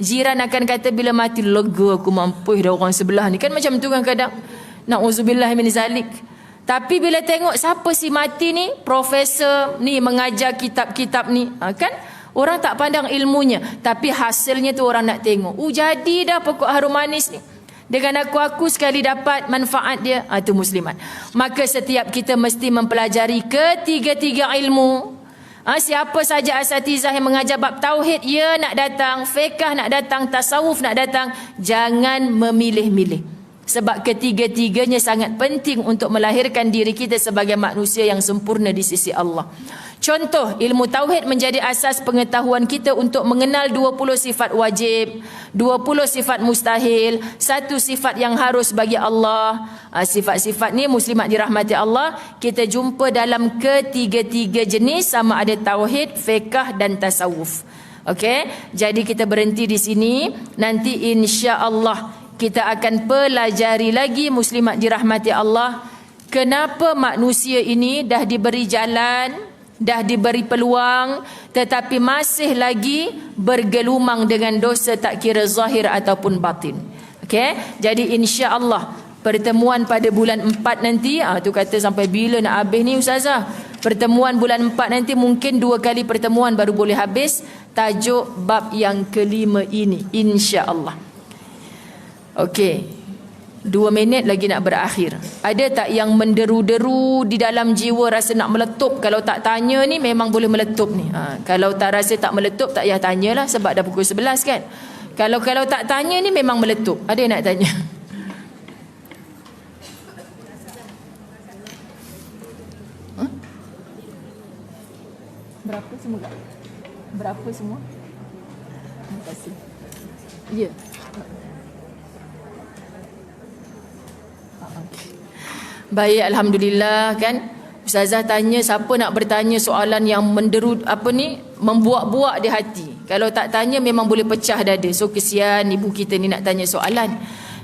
Jiran akan kata bila mati, lega aku, mampu dah orang sebelah ni. Kan macam tu kan kadang. Na'udzubillah min zalik. Tapi bila tengok siapa si mati ni, profesor ni mengajar kitab-kitab ni, kan orang tak pandang ilmunya, tapi hasilnya tu orang nak tengok. Jadi dah pokok harum manis ni, dengan aku sekali dapat manfaat dia. Itu muslimat. Maka setiap kita mesti mempelajari ketiga-tiga ilmu. Siapa saja asatizah yang mengajar bab tauhid, ya nak datang, fiqh nak datang, tasawuf nak datang, jangan memilih-milih. Sebab ketiga-tiganya sangat penting untuk melahirkan diri kita sebagai manusia yang sempurna di sisi Allah. Contoh, ilmu tauhid menjadi asas pengetahuan kita untuk mengenal 20 sifat wajib, 20 sifat mustahil, 1 sifat yang harus bagi Allah. Sifat-sifat ni muslimat dirahmati Allah, kita jumpa dalam ketiga-tiga jenis, sama ada tauhid, fiqh dan tasawuf. Okey, jadi kita berhenti di sini. Nanti insya-Allah kita akan pelajari lagi muslimat dirahmati Allah, kenapa manusia ini dah diberi jalan, dah diberi peluang, tetapi masih lagi bergelumang dengan dosa tak kira zahir ataupun batin. Okey, jadi insya-Allah pertemuan pada bulan 4 nanti, tu kata sampai bila nak habis ni Ustazah? Pertemuan bulan 4 nanti mungkin 2 kali pertemuan baru boleh habis tajuk bab yang kelima ini, insya-Allah. Okey, 2 minit lagi nak berakhir. Ada tak yang menderu-deru di dalam jiwa rasa nak meletup? Kalau tak tanya ni memang boleh meletup ni. Kalau tak rasa tak meletup, tak payah tanyalah sebab dah pukul 11 kan. Kalau tak tanya ni memang meletup. Ada yang nak tanya? Berapa semua? Berapa semua? Terima kasih. Ya. Baik, alhamdulillah kan. Ustazah tanya siapa nak bertanya soalan yang menderu membuak-buak di hati. Kalau tak tanya memang boleh pecah dada. So kesian ibu kita ni nak tanya soalan.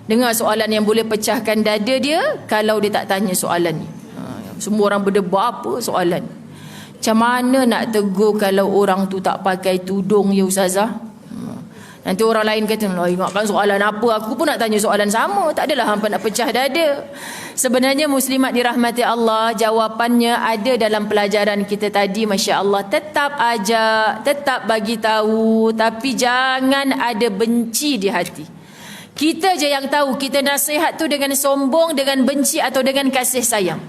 Dengar soalan yang boleh pecahkan dada dia kalau dia tak tanya soalan ni. Semua orang berdebar apa soalan. Macam mana nak tegur kalau orang tu tak pakai tudung ya Ustazah? Nanti orang lain kata, ingatkan soalan apa? Aku pun nak tanya soalan sama. Tak adalah hampa nak pecah dada. Sebenarnya muslimat dirahmati Allah, jawapannya ada dalam pelajaran kita tadi. Masya Allah, tetap ajak, tetap bagi tahu, tapi jangan ada benci di hati. Kita je yang tahu kita nasihat tu dengan sombong, dengan benci atau dengan kasih sayang.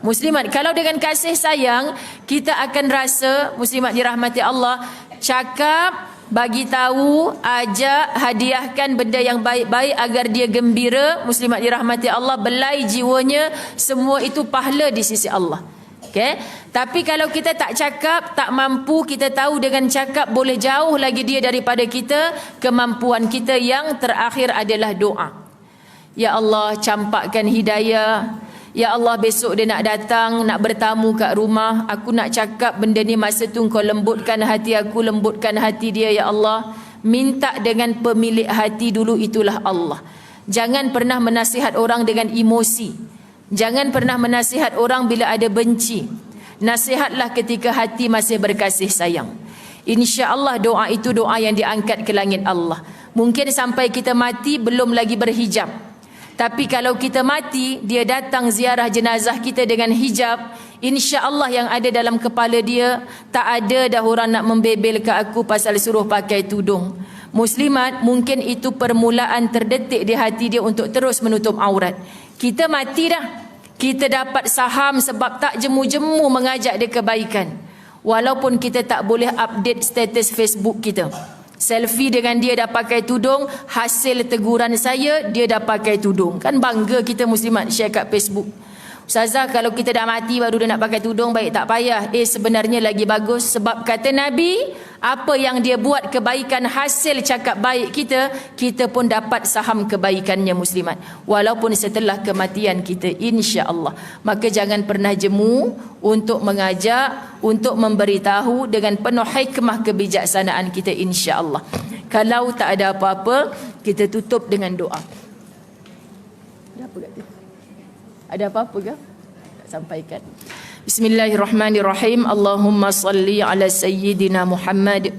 Muslimat, kalau dengan kasih sayang, kita akan rasa, muslimat dirahmati Allah, cakap, bagi tahu, ajak, hadiahkan benda yang baik-baik agar dia gembira, muslimat dirahmati Allah, belai jiwanya, semua itu pahala di sisi Allah. Okay? Tapi kalau kita tak cakap, tak mampu, kita tahu dengan cakap boleh jauh lagi dia daripada kita, kemampuan kita yang terakhir adalah doa. Ya Allah, campakkan hidayah. Ya Allah, besok dia nak datang, nak bertamu kat rumah, aku nak cakap benda ni, masa tu kau lembutkan hati aku, lembutkan hati dia ya Allah. Minta dengan pemilik hati dulu, itulah Allah. Jangan pernah menasihat orang dengan emosi. Jangan pernah menasihat orang bila ada benci. Nasihatlah ketika hati masih berkasih sayang. InsyaAllah doa itu doa yang diangkat ke langit Allah. Mungkin sampai kita mati belum lagi berhijab. Tapi kalau kita mati, dia datang ziarah jenazah kita dengan hijab, insya-Allah yang ada dalam kepala dia, tak ada dah orang nak membebel ke aku pasal suruh pakai tudung. Muslimat, mungkin itu permulaan terdetik di hati dia untuk terus menutup aurat. Kita mati dah. Kita dapat saham sebab tak jemu-jemu mengajak dia kebaikan. Walaupun kita tak boleh update status Facebook kita. Selfie dengan dia dah pakai tudung, hasil teguran saya, dia dah pakai tudung. Kan bangga kita muslimat share kat Facebook. Ustazah, kalau kita dah mati baru dia nak pakai tudung, baik tak payah. Sebenarnya lagi bagus. Sebab kata Nabi, apa yang dia buat kebaikan hasil cakap baik kita, kita pun dapat saham kebaikannya muslimat. Walaupun setelah kematian kita, insya-Allah. Maka jangan pernah jemu untuk mengajak, untuk memberitahu dengan penuh hikmah kebijaksanaan kita insya-Allah. Kalau tak ada apa-apa, kita tutup dengan doa. Ada apa kata? Ada apa-apa ke? Tak sampaikan. Bismillahirrahmanirrahim. Allahumma salli ala Sayyidina Muhammad.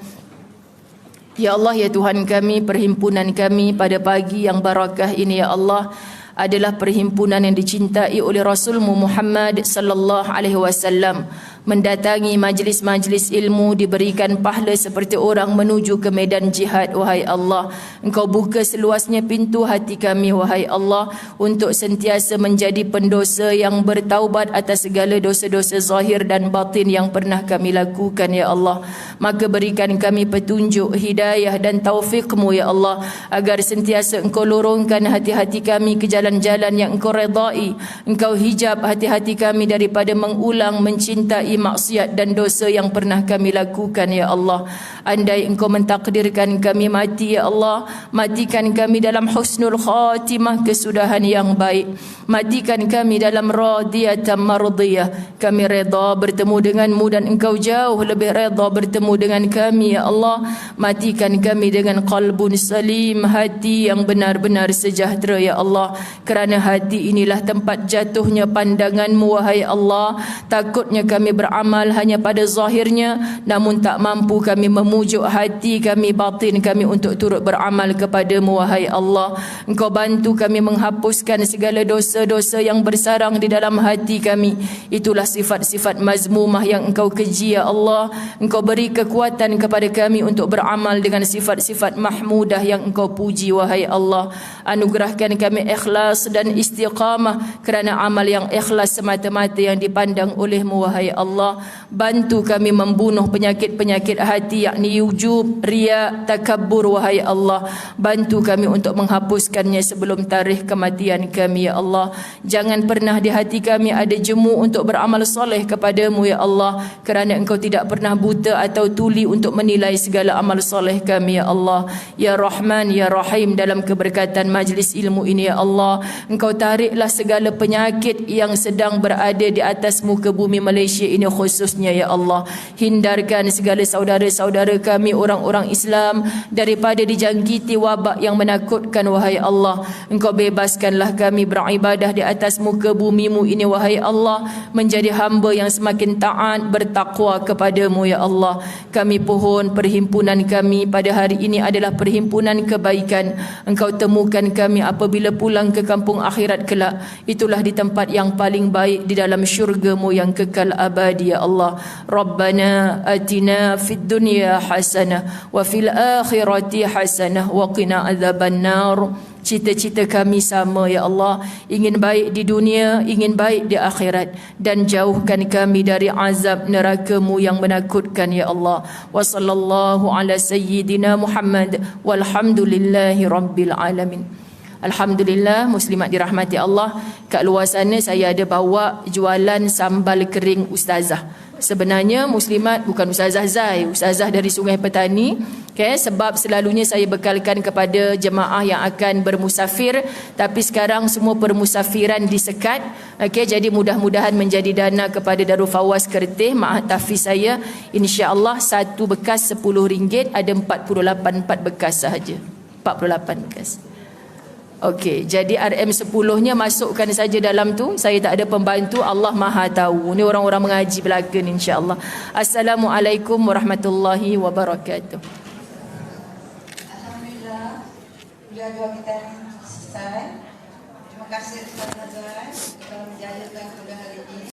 Ya Allah, ya Tuhan kami, perhimpunan kami pada pagi yang barakah ini ya Allah adalah perhimpunan yang dicintai oleh Rasulmu Muhammad sallallahu alaihi wasallam. mendatangi majlis-majlis ilmu, diberikan pahala seperti orang menuju ke medan jihad. Wahai Allah, Engkau buka seluasnya pintu hati kami, wahai Allah, untuk sentiasa menjadi pendosa yang bertaubat atas segala dosa-dosa zahir dan batin yang pernah kami lakukan, ya Allah. Maka berikan kami petunjuk, hidayah dan taufikmu, ya Allah, agar sentiasa Engkau lorongkan hati-hati kami ke jalan-jalan yang Engkau redai. Engkau hijab hati-hati kami daripada mengulang mencintai maksiat dan dosa yang pernah kami lakukan, ya Allah. Andai Engkau mentakdirkan kami mati, ya Allah, matikan kami dalam husnul khatimah, kesudahan yang baik. Matikan kami dalam radiyatan mardiyah, kami redha bertemu denganmu dan Engkau jauh lebih redha bertemu dengan kami, ya Allah. Matikan kami dengan qalbun salim, hati yang benar-benar sejahtera, ya Allah. Kerana hati inilah tempat jatuhnya pandanganmu, wahai Allah. Takutnya kami beramal hanya pada zahirnya, namun tak mampu kami memujuk hati kami, batin kami untuk turut beramal kepadamu, wahai Allah. Engkau bantu kami menghapuskan segala dosa-dosa yang bersarang di dalam hati kami. Itulah sifat-sifat mazmumah yang Engkau keji, ya Allah. Engkau beri kekuatan kepada kami untuk beramal dengan sifat-sifat mahmudah yang Engkau puji, wahai Allah. Anugerahkan kami ikhlas dan istiqamah kerana amal yang ikhlas semata-mata yang dipandang oleh-Mu, wahai Allah. Bantu kami membunuh penyakit-penyakit hati, yakni ujub, riya, takabbur, wahai Allah. Bantu kami untuk menghapuskannya sebelum tarikh kematian kami, ya Allah. Jangan pernah di hati kami ada jemu untuk beramal soleh kepadamu, ya Allah, kerana Engkau tidak pernah buta atau tuli untuk menilai segala amal soleh kami, ya Allah. Ya Rahman, ya Rahim, dalam keberkatan majlis ilmu ini, ya Allah, Engkau tariklah segala penyakit yang sedang berada di atas muka bumi Malaysia ini khususnya, ya Allah. Hindarkan segala saudara-saudara kami orang-orang Islam daripada dijangkiti wabak yang menakutkan, wahai Allah. Engkau bebaskanlah kami beribadah di atas muka bumi-Mu ini, wahai Allah, menjadi hamba yang semakin taat bertakwa kepadamu, ya Allah. Kami pohon perhimpunan kami pada hari ini adalah perhimpunan kebaikan. Engkau temukan kami apabila pulang ke kampung akhirat kelak, itulah di tempat yang paling baik di dalam syurga-Mu yang kekal abadi, ya Allah. Rabbana atina fid dunya hasanah wa fil akhirati hasanah wa qina adzabannar. Cita-cita kami sama, ya Allah, ingin baik di dunia, ingin baik di akhirat, dan jauhkan kami dari azab neraka-Mu yang menakutkan, ya Allah. Wa sallallahu ala sayyidina Muhammad walhamdulillahi rabbil alamin. Alhamdulillah, muslimat dirahmati Allah. Kat luar sana saya ada bawa jualan sambal kering ustazah. Sebenarnya muslimat bukan Ustazah Zai, ustazah dari Sungai Petani. Okay, sebab selalunya saya bekalkan kepada jemaah yang akan bermusafir, tapi sekarang semua permusafiran disekat. Okay, jadi mudah-mudahan menjadi dana kepada Darul Fawaz Kertih, maaf tahfiz saya. InsyaAllah satu bekas RM10, ada 48 bekas sahaja. 48 bekas. Okey, jadi RM10-nya masukkan saja dalam tu. Saya tak ada pembantu, Allah Maha tahu. Ni orang-orang mengaji belaka ni, insya-Allah. Assalamualaikum warahmatullahi wabarakatuh. Alhamdulillah, kuliah dua kita selesai. Terima kasih kepada Tuan, kita menjayakan pada hari ini.